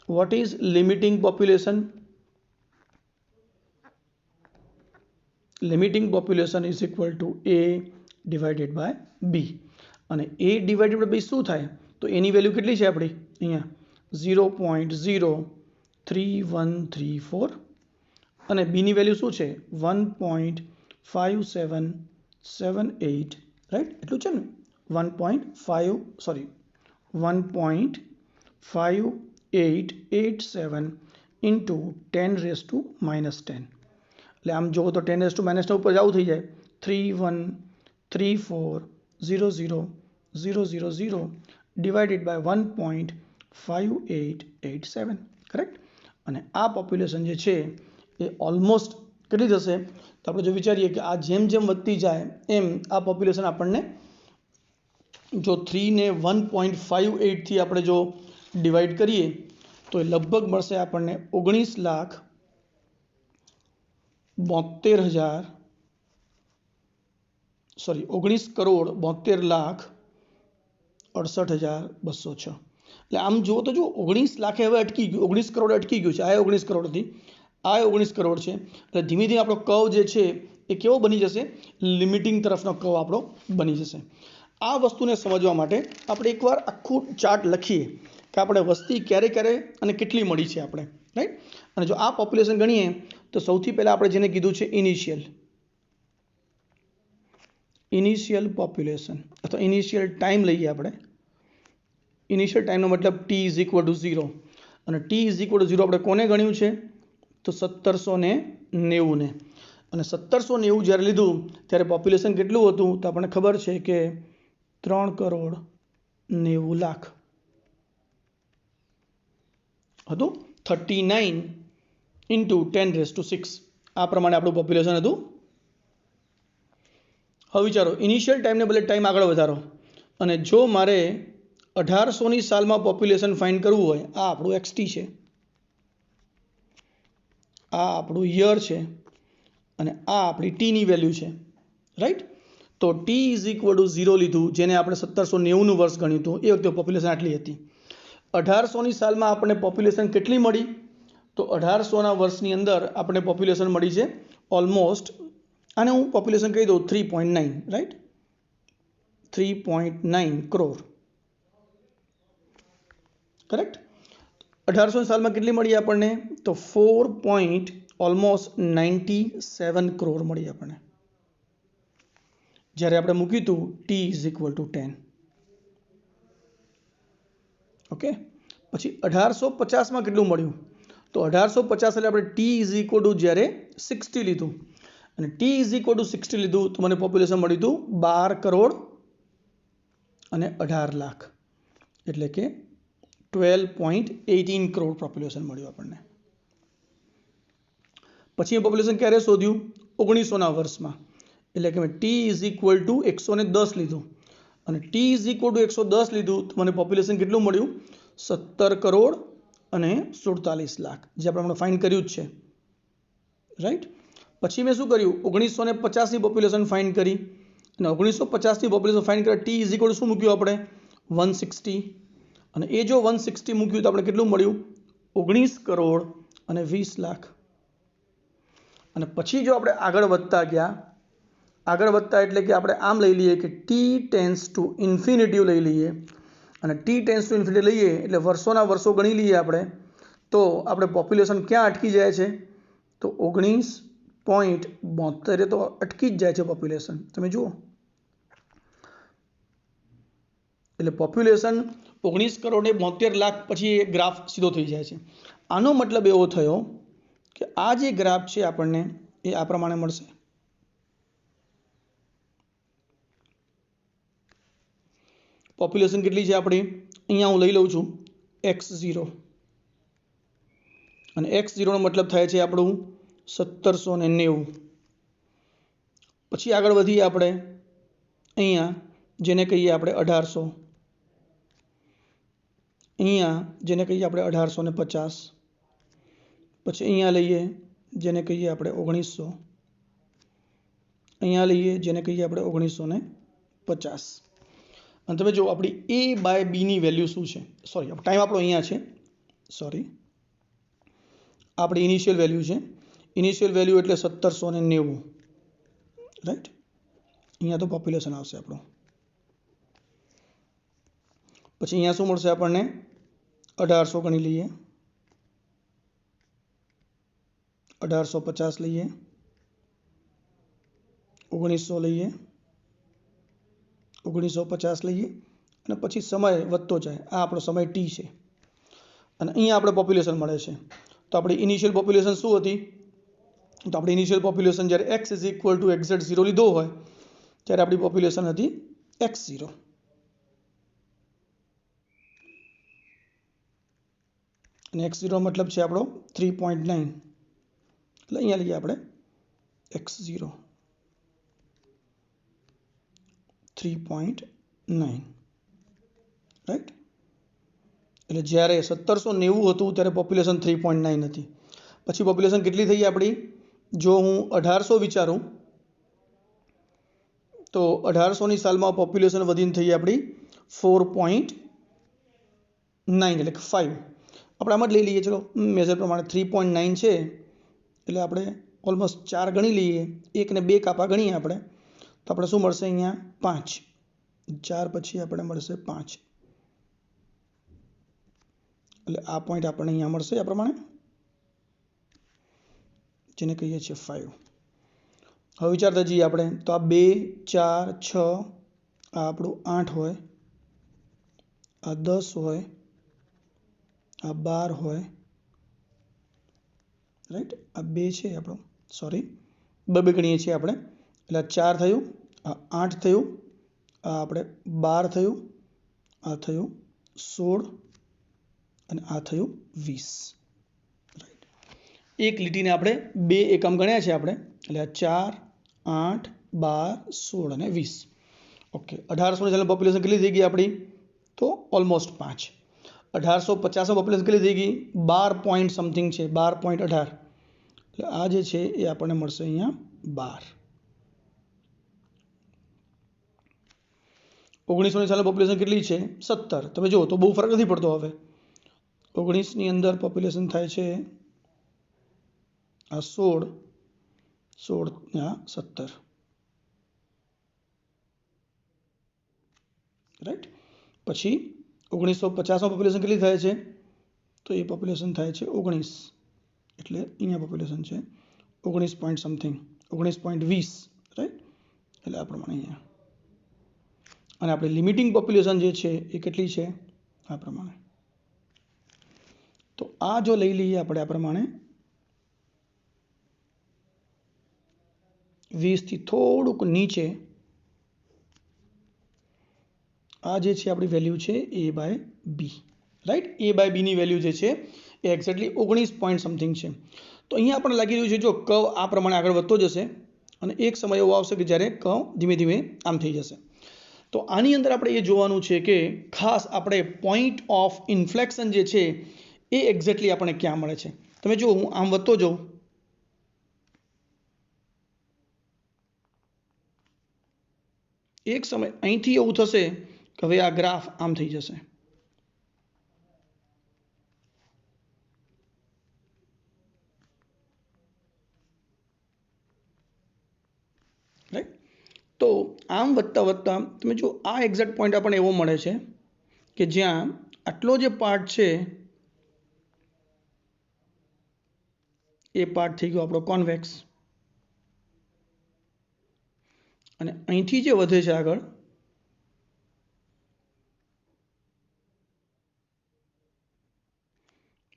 what is limiting population? Limiting population is equal two a/b. અને a/b શું થાય? તો એની વેલ્યુ કેટલી છે આપણી? અહીંયા 0.03134. અને બીની વેલ્યુ શું છે? 1.5778. રાઈટ, એટલું છે ને? 1.5887 ઇન્ટુ 10⁻⁻10. એટલે આમ જુઓ તો 10⁻⁻10 ઉપર જવું થઈ જાય 3134000000 ડિવાઇડેડ બાય 1.5887. કરેક્ટ. અને આ પોપ્યુલેશન જે છે એ ઓલમોસ્ટ કેટલી થશે? તો આપણે જો વિચારીએ કે આ જેમ જેમ વધતી જાય એમ આ પોપ્યુલેશન આપણને જો 3 ને 1.58 થી આપણે જો ડિવાઈડ કરીએ તો એ લગભગ મળશે આપણને 19,72,68,206. એટલે આમ જુઓ તો જો 19 લાખે હવે અટકી ગયું, 19 કરોડ અટકી ગયું છે. આ 19 કરોડ હતી, આ 19 કરોડ છે. એટલે ધીમે ધીમે આપણો કર્વ જે છે એ કેવો બની જશે? લિમિટિંગ તરફનો કર્વ આપણો બની જશે. આ વસ્તુને સમજવા માટે આપણે એકવાર આખું ચાર્ટ લખીએ કે આપણે વસ્તી ક્યારે ક્યારે અને કેટલી મળી છે આપણે, રાઈટ. અને જો આ પોપ્યુલેશન ગણીએ તો સૌથી પહેલાં આપણે જેને કીધું છે ઇનિશિયલ પોપ્યુલેશન અથવા ઇનિશિયલ ટાઈમ લઈએ આપણે. ઇનિશિયલ ટાઈમનો મતલબ t=0 અને t=0 આપણે કોને ગણ્યું છે તો 1790 ને. અને 1790 જ્યારે લીધું ત્યારે પોપ્યુલેશન કેટલું હતું તો આપણને ખબર છે કે 3,90,00,000 હતું. 39 × 10⁶ આ પ્રમાણે આપણું પોપ્યુલેશન હતું. હવે વિચારો ઇનિશિયલ ટાઈમને બદલે ટાઈમ આગળ વધારો અને જો મારે 1800ની સાલમાં પોપ્યુલેશન ફાઇન્ડ કરવું હોય, આ આપણું XT છે, આ આપણું યર છે અને આ આપણી ટીની વેલ્યુ છે, રાઈટ. તો t=0 લીધું જેને આપણે 1790નું વર્ષ ગણ્યું હતું. એ વખતે પોપ્યુલેશન આટલી હતી. 1800ની સાલમાં આપણને પોપ્યુલેશન કેટલી મળી તો 1800ના વર્ષની અંદર આપણે પોપ્યુલેશન મળી છે ઓલમોસ્ટ, આને હું પોપ્યુલેશન કહી દઉં 3.9, રાઈટ. 3.9 કરોડ, કરેક્ટ. 1800 સાલમાં કેટલી મળી આપણને તો 4.97 કરોડ મળી આપણને જ્યારે આપણે મૂક્યું હતું t=10. ઓકે. પછી 1850માં કેટલું મળ્યું તો 1850 એટલે આપણે t= જ્યારે 60 લીધું અને t=60 લીધું તો મને પોપ્યુલેશન મળ્યું હતું 12 કરોડ અને 18 લાખ, એટલે કે 12.18 કરોડ પોપ્યુલેશન મળ્યું આપણને. પછી એ પોપ્યુલેશન ક્યારે શોધ્યું 1900ના વર્ષમાં, એટલે કે મેં t=110 લીધું અને t=110 લીધું તો મને પોપ્યુલેશન કેટલું મળ્યું 17 કરોડ અને 47 લાખ, જે આપણે ફાઇન્ડ કર્યું જ છે, રાઈટ. પછી મેં શું કર્યું 1950ની પોપ્યુલેશન ફાઇન્ડ કરી અને 1950ની પોપ્યુલેશન ફાઇન્ડ કર્યા t= શું મૂક્યું આપણે 160 અને એ જો 160 મૂક્યું તો આપણે કેટલું મળ્યું 19 કરોડ અને 20 લાખ. અને પછી જો આપણે આગળ વધતા એટલે કે આપણે આમ લઈ લઈએ કે t→∞ લઈ લઈએ અને t→∞ લઈએ એટલે વર્ષોના વર્ષો ગણી લઈએ આપણે તો આપણે પોપ્યુલેશન ક્યાં અટકી જાય છે તો 19.72 તો અટકી જ જાય છે પોપ્યુલેશન. તમે જુઓ એટલે પોપ્યુલેશન 19 કરોડ ને 72 લાખ પછી એ ગ્રાફ સીધો થઈ જાય છે. આનો મતલબ એવો થયો કે આ જે ગ્રાફ છે આપણને એ આ પ્રમાણે મળશે. પોપ્યુલેશન કેટલી છે આપણી અહીંયા હું લઈ લઉં છું x0 અને x0 નો મતલબ થાય છે આપણું 1790. પછી આગળ વધીએ આપણે અહીંયા જેને કહીએ આપણે 1800, અહીંયા જેને કહીએ આપણે 1850, પછી અહીંયા લઈએ જેને કહીએ આપણે 1900, અહીંયા લઈએ જેને કહીએ આપણે 1950. અને તમે જો આપણી a/bની વેલ્યુ શું છે, સોરી ટાઈમ આપણો અહીંયા છે, સોરી આપણી ઇનિશિયલ વેલ્યુ છે. ઇનિશિયલ વેલ્યુ એટલે 1790, રાઈટ. અહીંયા તો પોપ્યુલેશન આવશે આપણું. પછી અહીંયા શું મળશે આપણને 1800 ગણી લઈએ, 1850 લઈએ, 1900 લઈએ, 1950 લઈએ અને પછી સમય વધતો જાય. આ આપણો સમય t છે અને અહીંયા આપણે પોપ્યુલેશન મળે છે. તો આપણી ઇનિશિયલ પોપ્યુલેશન શું હતી તો આપણી ઇનિશિયલ પોપ્યુલેશન જ્યારે x=xz0 લીધો હોય ત્યારે આપણી પોપ્યુલેશન હતી x0. અને x0 મતલબ છે આપણો 3.9, એટલે અહીંયા લઈએ આપણે x0 3.9, રાઈટ. એટલે જ્યારે 1790 હતું ત્યારે પોપ્યુલેશન 3.9 હતી. પછી પોપ્યુલેશન કેટલી થઈ આપણી જો હું 1800 વિચારું તો 1800ની સાલમાં પોપ્યુલેશન વધીને થઈ આપણી 4.9 એટલે કે 5. આપણે આમ જ લઈ લઈએ, ચલો મેજર પ્રમાણે 3.9 છે એટલે આપણે ઓલમોસ્ટ 4 ગણી લઈએ, 1 ને 2 કાપા ગણીએ આપણે તો આપણે શું મળશે અહીંયા 5, 4 પછી આપણે મળશે 5 એટલે આ પોઈન્ટ આપણને અહીંયા મળશે આ પ્રમાણે જેને કહીએ છીએ 5. હવે વિચારતા જઈએ આપણે તો આ 2 4 6 આ આપણું 8 હોય આ 10 હોય આ 12 હોય રાઈટ આ 2 છે આપણો સોરી બે ગણીએ છીએ આપણે એટલે 4 થયું આ 8 થયું આ આપણે 12 થયું આ થયું 16 અને આ થયું 20 રાઈટ એક લીટીને આપણે બે એકમ ગણ્યા છે આપણે એટલે 4 8 12 16 અને 20 ઓકે 1800 ની પોપ્યુલેશન કેટલી થઈ ગઈ આપણી તો ઓલમોસ્ટ 5 1850 પોપ્યુલેશન કેટલી થઈ ગઈ 12 પોઈન્ટ સમથિંગ છે 12.18 એટલે આ જે છે એ આપણને મળશે અહીંયા 12 1900 ની પોપ્યુલેશન કેટલી છે 17 તમે જુઓ તો બહુ ફરક નથી પડતો હવે 19 ની અંદર પોપ્યુલેશન થાય છે આ 16 17 રાઈટ પછી 1950 માં પોપ્યુલેશન કેટલી થાય છે તો એ પોપ્યુલેશન થાય છે 19 એટલે અહીંયા પોપ્યુલેશન છે 19 પોઈન્ટ સમથિંગ 19.20 રાઈટ એટલે આ પ્રમાણે અહીંયા અને આપણે લિમિટિંગ પોપ્યુલેશન જે છે એ કેટલી છે આ પ્રમાણે તો આ જો લઈ લઈએ આપણે આ પ્રમાણે 20 થી થોડુંક નીચે આ જે છે આપણી વેલ્યુ છે a/b રાઈટ a/b ની વેલ્યુ જે છે એ એક્ઝેક્ટલી 19 પોઈન્ટ સમથિંગ છે તો અહીંયા આપણને લાગી રહ્યું છે જો કર્વ આ પ્રમાણે આગળ વધતો જશે અને એક સમય એવો આવશે કે જ્યારે કર્વ ધીમે ધીમે આમ થઈ જશે તો આની અંદર આપણે એ જોવાનું છે કે ખાસ આપણે પોઈન્ટ ઓફ ઇન્ફ્લેક્શન જે છે એ એક્ઝેક્ટલી આપણને ક્યાં મળે છે તમે જો હું આમ વધતો જાઉં એક સમય અહીંથી એવું થશે કે હવે આ ગ્રાફ આમ થઈ જશે રાઈટ તો આમ વધતા વધતા તમે જો આ એક્ઝેક્ટ પોઈન્ટ આપણને એવો મળે છે કે જ્યાં આટલો જે પાર્ટ છે એ પાર્ટ થઈ ગયો આપણો કોન્વેક્સ અને અહીંથી જે વધે છે આગળ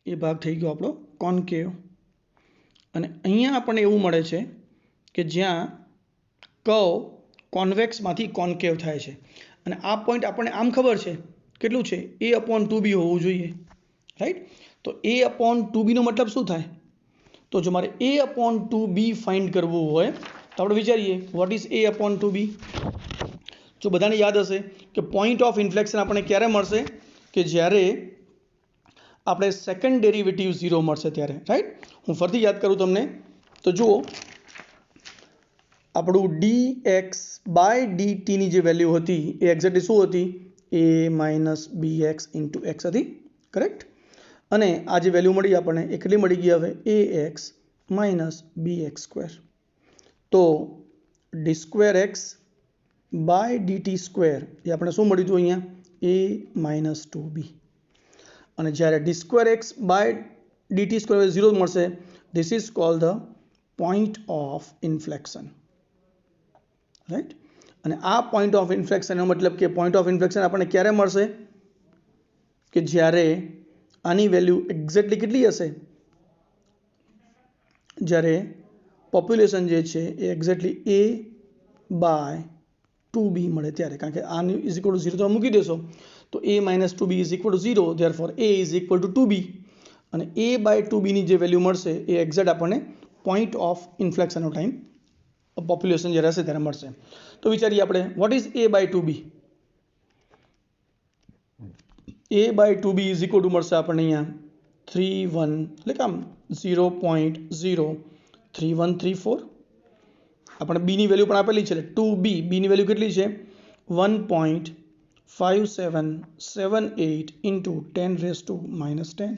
એ ભાગ થઈ ગયો આપણો કોન્કેવ અને અહીંયા આપણને એવું મળે છે કે જ્યાં કર્વ કોન્વેક્સમાંથી કોન્કેવ થાય છે અને આ પોઈન્ટ આપણને આમ ખબર છે કેટલું છે a/2b હોવું જોઈએ રાઈટ તો a/2b નો મતલબ શું થાય તો જો મારે a/2b ફાઇન્ડ કરવું હોય તો આપણે વિચારીએ વોટ ઇઝ a/2b જો બધાને યાદ હશે કે પોઈન્ટ ઓફ ઇન્ફ્લેક્શન આપણને ક્યારે મળશે કે જ્યારે આપણે સેકન્ડ ડેરિવેટિવ 0 મળશે ત્યારે રાઈટ હું ફરીથી યાદ કરું તમને તો જુઓ આપણું dx/dt ની જે વેલ્યુ હતી એ એક્ઝેક્ટલી શું હતી a - bx * x હતી કરેક્ટ અને આ જે વેલ્યુ મળી આપણને એ કેટલી મળી ગઈ હવે ax - bx² તો d²x/dt² એ આપણે શું મળ્યું હતું અહીંયા a - 2b અને જ્યારે d²x/dt² 0 મળશે this is called the point of inflection right અને આ પોઈન્ટ ઓફ ઇન્ફ્લેક્શનનો મતલબ કે પોઈન્ટ ઓફ ઇન્ફ્લેક્શન આપણને ક્યારે મળશે કે જ્યારે આની વેલ્યુ એક્ઝેક્ટલી કેટલી હશે જ્યારે પોપ્યુલેશન જે છે એ એક્ઝેક્ટલી a/2b મળે ત્યારે કારણ કે આની = 0 તો મૂકી દેશો તો a - 2b = 0 therefore a = 2b અને a/2b ની જે વેલ્યુ મળશે એ એક્ઝેક્ટ આપણને પોઈન્ટ ઓફ ઇન્ફ્લેક્શનનો ટાઈમ પોપ્યુલેશન જ્યારે હશે ત્યારે મળશે તો વિચારીએ આપણે વોટ ઇઝ a/2b a/2b = મળશે આપણને અહીંયા 31 એટલે કે આમ 0.03134 આપણે b ની વેલ્યુ પણ આપેલી છે એટલે 2b b ની વેલ્યુ કેટલી છે 1.5778 × 10⁻⁻10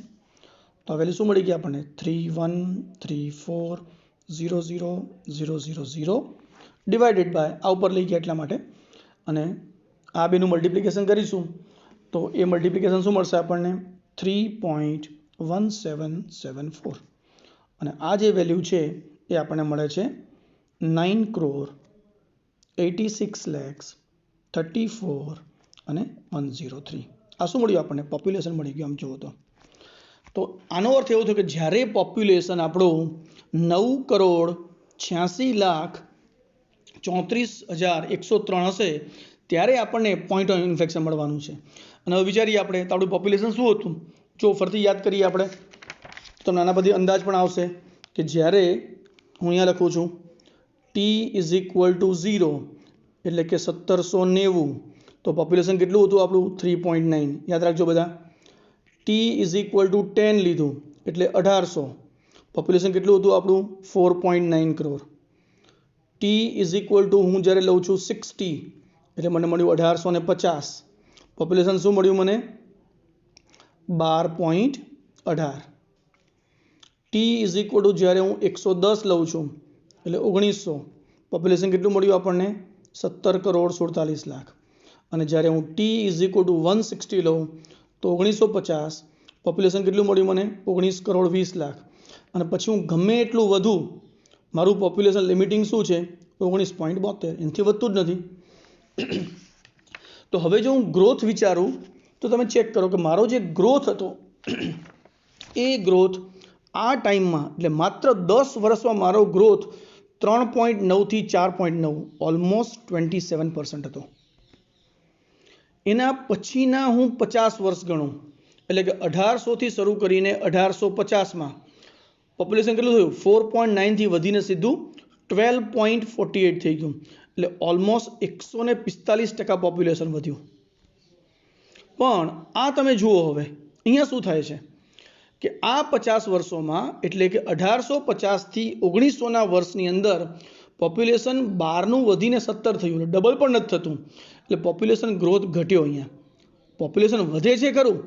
તો આ વેલ્યુ શું મળી ગઈ આપણને 31340000 ડિવાઇડેડ બાય આ ઉપર લઈ ગયા એટલા માટે અને આ બેનું મલ્ટિપ્લિકેશન કરીશું તો એ મલ્ટિપ્લિકેશન શું મળશે આપણને 3.1774 અને આ જે વેલ્યુ છે એ આપણને મળે છે 9,86,34,103 અને 103. આ શું મળ્યું આપણને? પોપ્યુલેશન મળી ગયું. આમ જુઓ તો આનો અર્થ એવો થયો કે જ્યારે પોપ્યુલેશન આપણું 9,86,34,103 હશે ત્યારે આપણને પોઈન્ટ ઓફ ઇન્ફેક્શન મળવાનું છે. અને હવે વિચારીએ આપણે તો આપણું પોપ્યુલેશન શું હતું? જો ફરીથી યાદ કરીએ આપણે તો નાના બધી અંદાજ પણ આવશે કે જ્યારે હું અહીંયા લખું છું t=0 એટલે કે 1790 તો પોપ્યુલેશન કેટલું હતું આપણું? 3.9. યાદ રાખજો બધા. t=10 લીધું એટલે 1800 પોપ્યુલેશન કેટલું હતું આપણું? 4.9 કરોડ. t= હું જ્યારે લઉં છું 60 એટલે મને મળ્યું 1850 પોપ્યુલેશન શું મળ્યું મને? 12.18. t= જ્યારે હું 110 લઉં છું એટલે 1900 પોપ્યુલેશન કેટલું મળ્યું આપણને? 17,47,00,000. અને જ્યારે હું t=160 લઉં તો 1950 પોપ્યુલેશન કેટલું મળ્યું મને? 19,20,00,000. અને પછી હું ગમે એટલું વધુ મારું પોપ્યુલેશન લિમિટિંગ શું છે? 19.72. એનાથી વધતું જ નથી. તો હવે જો હું ગ્રોથ વિચારું તો તમે ચેક કરો કે મારો જે ગ્રોથ હતો એ ગ્રોથ આ ટાઈમમાં એટલે માત્ર 10 વર્ષમાં મારો ગ્રોથ 3.9 થી 4.9 ઓલમોસ્ટ 27% હતો. એના પછીના હું 50 વર્ષ ગણું એટલે કે 1800 થી શરૂ કરીને 1850માં પોપ્યુલેશન કેટલું થયું? 4.9 થી વધીને સીધું 12.48 થઈ ગયું. એટલે ઓલમોસ્ટ 145% પોપ્યુલેશન વધ્યું. પણ આ તમે જુઓ હવે અહીંયા શું થાય છે કે આ 50 વર્ષોમાં એટલે કે 1850 થી 1900ના વર્ષની અંદર પોપ્યુલેશન 12નું વધીને 17 થયું. ડબલ પણ નથી થતું. એટલે પોપ્યુલેશન ગ્રોથ ઘટ્યો. અહીંયા પોપ્યુલેશન વધે છે ખરું,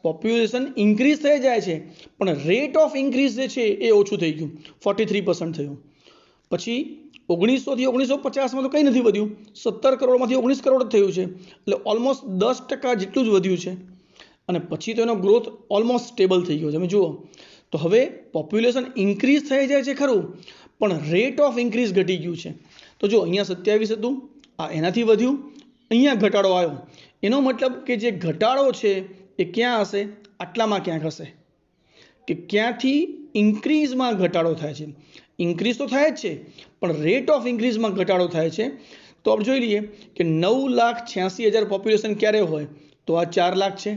પોપ્યુલેશન ઇન્ક્રીઝ થઈ જાય છે પણ રેટ ઓફ ઇન્ક્રીઝ જે છે એ ઓછું થઈ ગયું. 43% થયું. પછી 1900 થી 1950માં તો કંઈ નથી વધ્યું. 17 કરોડમાંથી 19 કરોડ થયું છે. એટલે ઓલમોસ્ટ 10% જેટલું જ વધ્યું છે. અને પછી તો એનો ગ્રોથ ઓલમોસ્ટ સ્ટેબલ થઈ ગયો. તમે જુઓ તો હવે પોપ્યુલેશન ઇન્ક્રીઝ થઈ જાય છે ખરું પણ રેટ ઓફ ઇન્ક્રીઝ ઘટી ગયું છે. તો જો અહીંયા 27 હતું, આ એનાથી વધ્યું, અહીંયા ઘટાડો આવ્યો. એનો મતલબ કે જે ઘટાડો છે એ ક્યાં હશે? આટલામાં ક્યાંક હશે કે ક્યાંથી ઇન્ક્રીઝમાં ઘટાડો થાય છે. ઇન્ક્રીઝ તો થાય જ છે પણ રેટ ઓફ ઇન્ક્રીઝમાં ઘટાડો થાય છે. તો આપણે જોઈ લઈએ કે 9,86,000 પોપ્યુલેશન ક્યારે હોય? તો આ 4 લાખ છે,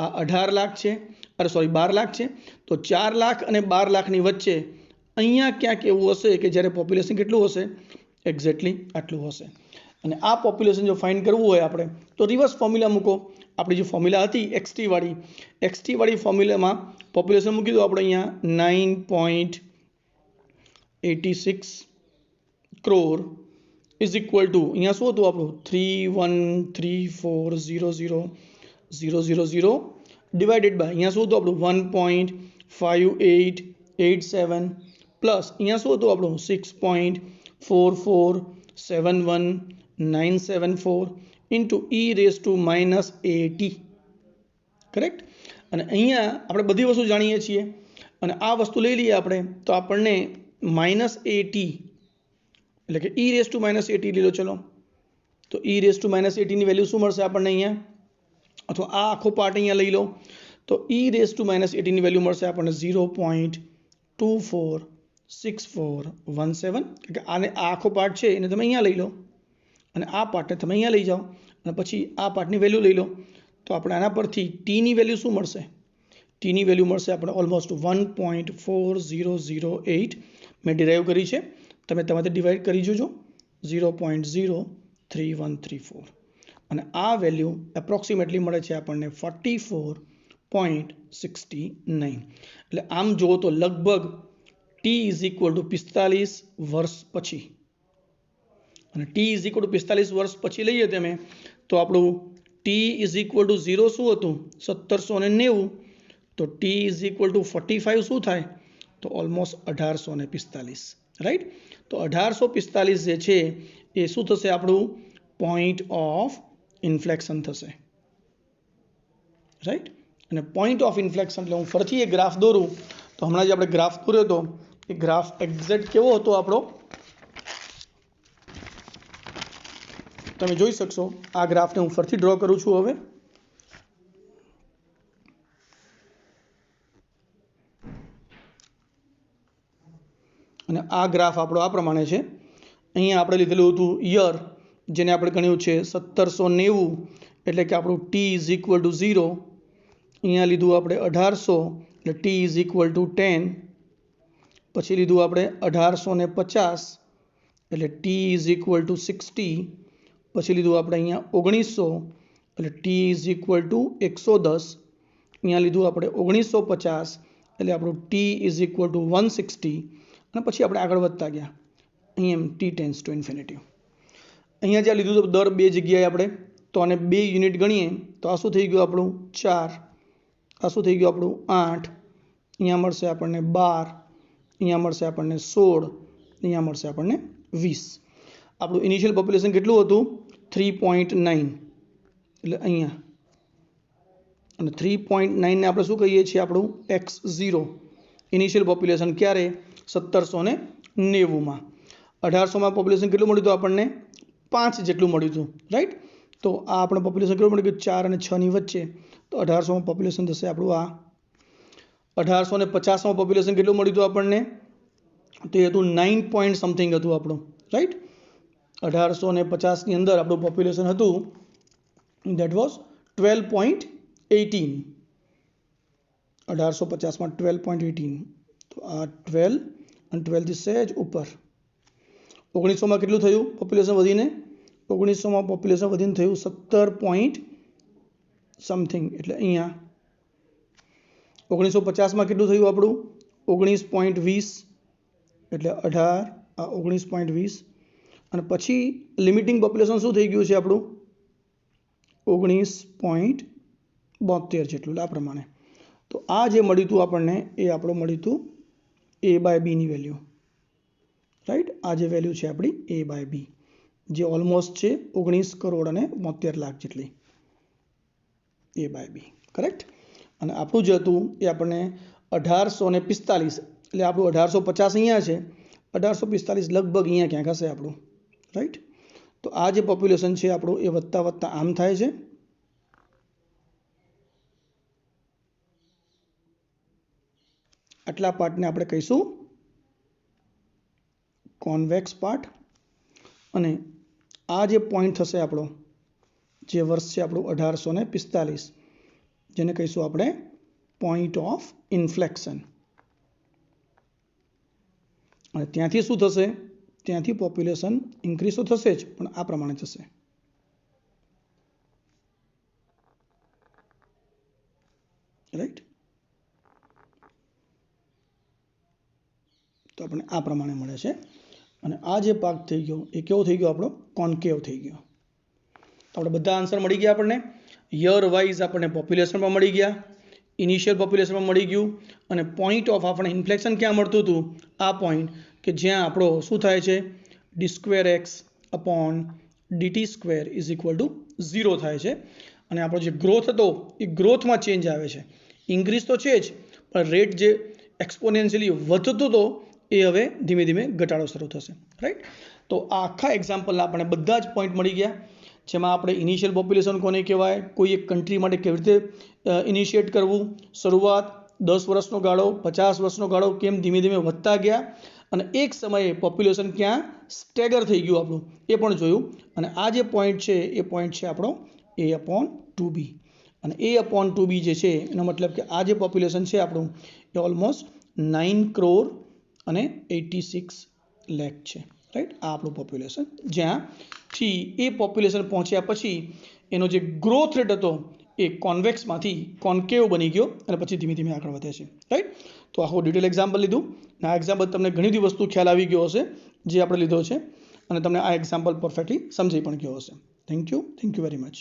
આ 18 લાખ છે, 12 લાખ છે. તો 4 લાખ અને 12 લાખની વચ્ચે અહીંયા ક્યાંક એવું હશે કે જ્યારે પોપ્યુલેશન કેટલું હશે? એક્ઝેક્ટલી આટલું હશે. અને આ પોપ્યુલેશન જો ફાઇન્ડ કરવું હોય આપણે તો રિવર્સ ફોર્મ્યુલા મૂકો. આપણી જે ફોર્મ્યુલા હતી XT વાળી ફોર્મ્યુલામાં પોપ્યુલેશન મૂકી દો આપણે અહીંયા 9.86 crore ઇઝ ઇક્વલ ટુ અહીંયા શું હતું આપણું? 3134000000 ડિવાઇડેડ બાય અહીંયા શું હતું આપણું? 1.5887 પ્લસ અહીંયા શું હતું આપણું? 6.4471974 ઇન્ટુ e⁻⁻@. કરેક્ટ. અને અહીંયા આપણે બધી વસ્તુ જાણીએ છીએ અને આ વસ્તુ લઈ લઈએ આપણે તો આપણને -80 એટલે કે e⁻⁻@. લીધો ચલો તો e⁻⁻@ની વેલ્યુ શું મળશે આપણને અહીંયા? અથવા આ આખો પાર્ટ અહીંયા લઈ લો તો e⁻⁻@ની વેલ્યુ મળશે આપણને 0.246417. કે આને આ આખો પાર્ટ છે એને તમે અહીંયા લઈ લો અને આ પાર્ટને તમે અહીંયા લઈ જાઓ અને પછી આ પાર્ટની વેલ્યુ લઈ લો તો આપણે આના પરથી ટીની વેલ્યુ શું મળશે? ટીની વેલ્યુ મળશે આપણે ઓલમોસ્ટ 1.4008 મેં ડિરાઈવ કરી છે. તમે તમારે ડિવાઈડ કરી જોજો 0.03134 અને આ વેલ્યુ એપ્રોક્સિમેટલી મળે છે આપણને 44.69. એટલે આમ જુઓ તો લગભગ t=45 વર્ષ પછી અને t=45 વર્ષ પછી લઈએ તમે તો આપણું t=0 શું હતું? 1790. તો t=45 શું થાય? તો ઓલમોસ્ટ 1845. રાઈટ. તો 1845 જે છે એ શું થશે આપણું? પોઈન્ટ ઓફ ઇન્ફ્લેક્શન થશે, રાઈટ. અને પોઈન્ટ ઓફ ઇન્ફ્લેક્શન એટલે હું ફરીથી એક ગ્રાફ દોરું તો હમણાં જે આપણે ગ્રાફ દોર્યો હતો એ ગ્રાફ એક્ઝેક્ટ કેવો હતો આપણો તમે જોઈ શકશો. આ ગ્રાફને હું ફરીથી ડ્રો કરું છું હવે. અને આ ગ્રાફ આપણો આ પ્રમાણે છે. અહીંયા આપણે લીધેલું હતું યર, જેને આપણે ગણ્યું છે 1790, એટલે કે આપણું ટી ઇઝ ઇક્વલ ટુ 0. અહીંયા લીધું આપણે 1800 એટલે ટી ઇઝ ઇક્વલ ટુ 10. પછી લીધું આપણે 1850 એટલે ટી ઇઝ ઇક્વલ ટુ 60. પછી લીધું આપણે અહીંયા 1900 એટલે ટી ઇઝ ઇક્વલ ટુ 110. અહીંયા લીધું આપણે 1950 એટલે આપણું ટી ઇઝ ઇક્વલ ટુ 160. અને પછી આપણે આગળ વધતા ગયા અહીંયા ટી ટેન્સ ટુ ઇન્ફિનિટી. અહીંયા જ્યાં લીધું તો દર 2 જગ્યાએ આપણે તો આને 2 યુનિટ ગણીએ તો આ શું થઈ ગયું આપણું 4, આ શું થઈ ગયું આપણું 8, અહીંયા મળશે આપણને 12, અહીંયા મળશે આપણને 16, અહીંયા મળશે આપણને 20. આપણું ઇનિશિયલ પોપ્યુલેશન કેટલું હતું 3.9 એટલે અહીંયા, અને 3.9 ને આપણે શું કહીએ છીએ આપણું x0 ઇનિશિયલ પોપ્યુલેશન ક્યારે 1790માં. 1800માં પોપ્યુલેશન કેટલું મળ્યું હતું આપણને 5 જેટલું મળ્યું હતું, રાઈટ. તો આ આપણે પોપ્યુલેશન કેટલું મળ્યું કે 4 અને 6 ની વચ્ચે, તો 1800માં પોપ્યુલેશન થશે આપણું આ. 1850માં પોપ્યુલેશન કેટલું મળ્યું હતું આપણને તે હતું 9 પોઈન્ટ સમથિંગ હતું આપણું, રાઈટ. 1850ની અંદર આપણું પોપ્યુલેશન હતું દેટ વોઝ 12.18. 1850માં 12.18, તો આ 12 અને 12 થી સહેજ ઉપર. 1900માં કેટલું થયું પોપ્યુલેશન વધીને 1900માં પોપ્યુલેશન વધીને થયું 17 પોઈન્ટ સમથિંગ એટલે અહીંયા. 1950માં કેટલું થયું આપણું 19.20 એટલે 18 19.20. અને પછી લિમિટિંગ પોપ્યુલેશન શું થઈ ગયું છે આપણું 19.72 જેટલું આ પ્રમાણે. તો આ જે મળ્યું હતું આપણને એ આપણું મળ્યું હતું a/b ની વેલ્યુ, રાઈટ. આ જે વેલ્યુ છે આપણી a/b જે ઓલમોસ્ટ છે 19 કરોડ અને 72 લાખ જેટલી a/b, કરેક્ટ. અને આપણું જે હતું એ આપણને 1845 એટલે આપણું 1850 અહીંયા છે, 1845 લગભગ અહીંયા ક્યાંક હશે આપણું, રાઈટ. તો આ જે પોપ્યુલેશન છે આપણું એ વધતા વધતા આમ થાય છે. આટલા પાર્ટને આપણે કહીશું કોન્વેક્સ પાર્ટ. અને આ જે પોઈન્ટ થશે આપણો જે વર્ષ છે આપણું 1845 જેને કહીશું આપણે પોઈન્ટ ઓફ ઇન્ફ્લેક્શન. અને ત્યાંથી શું થશે ત્યાંથી પોપ્યુલેશન ઇન્ક્રીઝ તો થશે જ પણ આ પ્રમાણે થશે, રાઈટ. તો આપણે આ પ્રમાણે મળે છે. અને આ જે ભાગ થઈ ગયો એ કેવો થઈ ગયો આપણો કોન્કેવ થઈ ગયો. તો આપણે બધા આન્સર મળી ગયા આપણને. યર વાઇઝ આપણને પોપ્યુલેશનમાં મળી ગયા, ઇનિશિયલ પોપ્યુલેશનમાં મળી ગયું, અને પોઈન્ટ ઓફ આપણને ઇન્ફ્લેક્શન ક્યાં મળતું હતું આ પોઈન્ટ કે જ્યાં આપણો શું થાય છે d²x upon dt² is equal two 0 થાય છે. અને આપણો જે ગ્રોથ હતો એ ગ્રોથમાં ચેન્જ આવે છે. ઇન્ક્રીઝ તો છે જ પણ રેટ જે એક્સપોનેન્શિયલી વધતો હતો એ હવે ધીમે ધીમે ઘટાડો શરૂ થશે, રાઈટ. તો આ આખા એક્ઝામ્પલના આપણે બધા જ પોઈન્ટ મળી ગયા, જેમાં આપણે ઇનિશિયલ પોપ્યુલેશન કોને કહેવાય, કોઈ એક કન્ટ્રી માટે કેવી રીતે ઇનિશિએટ કરવું, શરૂઆત 10 વર્ષનો ગાળો 50 વર્ષનો ગાળો કેમ ધીમે ધીમે વધતા ગયા, અને એક સમયે પોપ્યુલેશન ક્યાં સ્ટેગર થઈ ગયું આપણું એ પણ જોયું. અને આ જે પોઈન્ટ છે એ પોઈન્ટ છે આપણો a/2b. અને a/2b જે છે એનો મતલબ કે આ જે પોપ્યુલેશન છે આપણું એ ઓલમોસ્ટ 9 કરોડ અને 86 લાખ છે, રાઈટ. આ આપણું પોપ્યુલેશન જ્યાંથી એ પોપ્યુલેશન પહોંચ્યા પછી એનો જે ગ્રોથ રેટ હતો એ કોન્વેક્સમાંથી કોન્કેવ બની ગયો અને પછી ધીમે ધીમે આગળ વધે છે, રાઈટ. તો આખું ડિટેલ એક્ઝામ્પલ લીધું. આ એક્ઝામ્પલ તમને ઘણી બધી વસ્તુ ખ્યાલ આવી ગયો હશે જે આપણે લીધો છે, અને તમને આ એક્ઝામ્પલ પરફેક્ટલી સમજી પણ ગયો હશે. Thank you very much.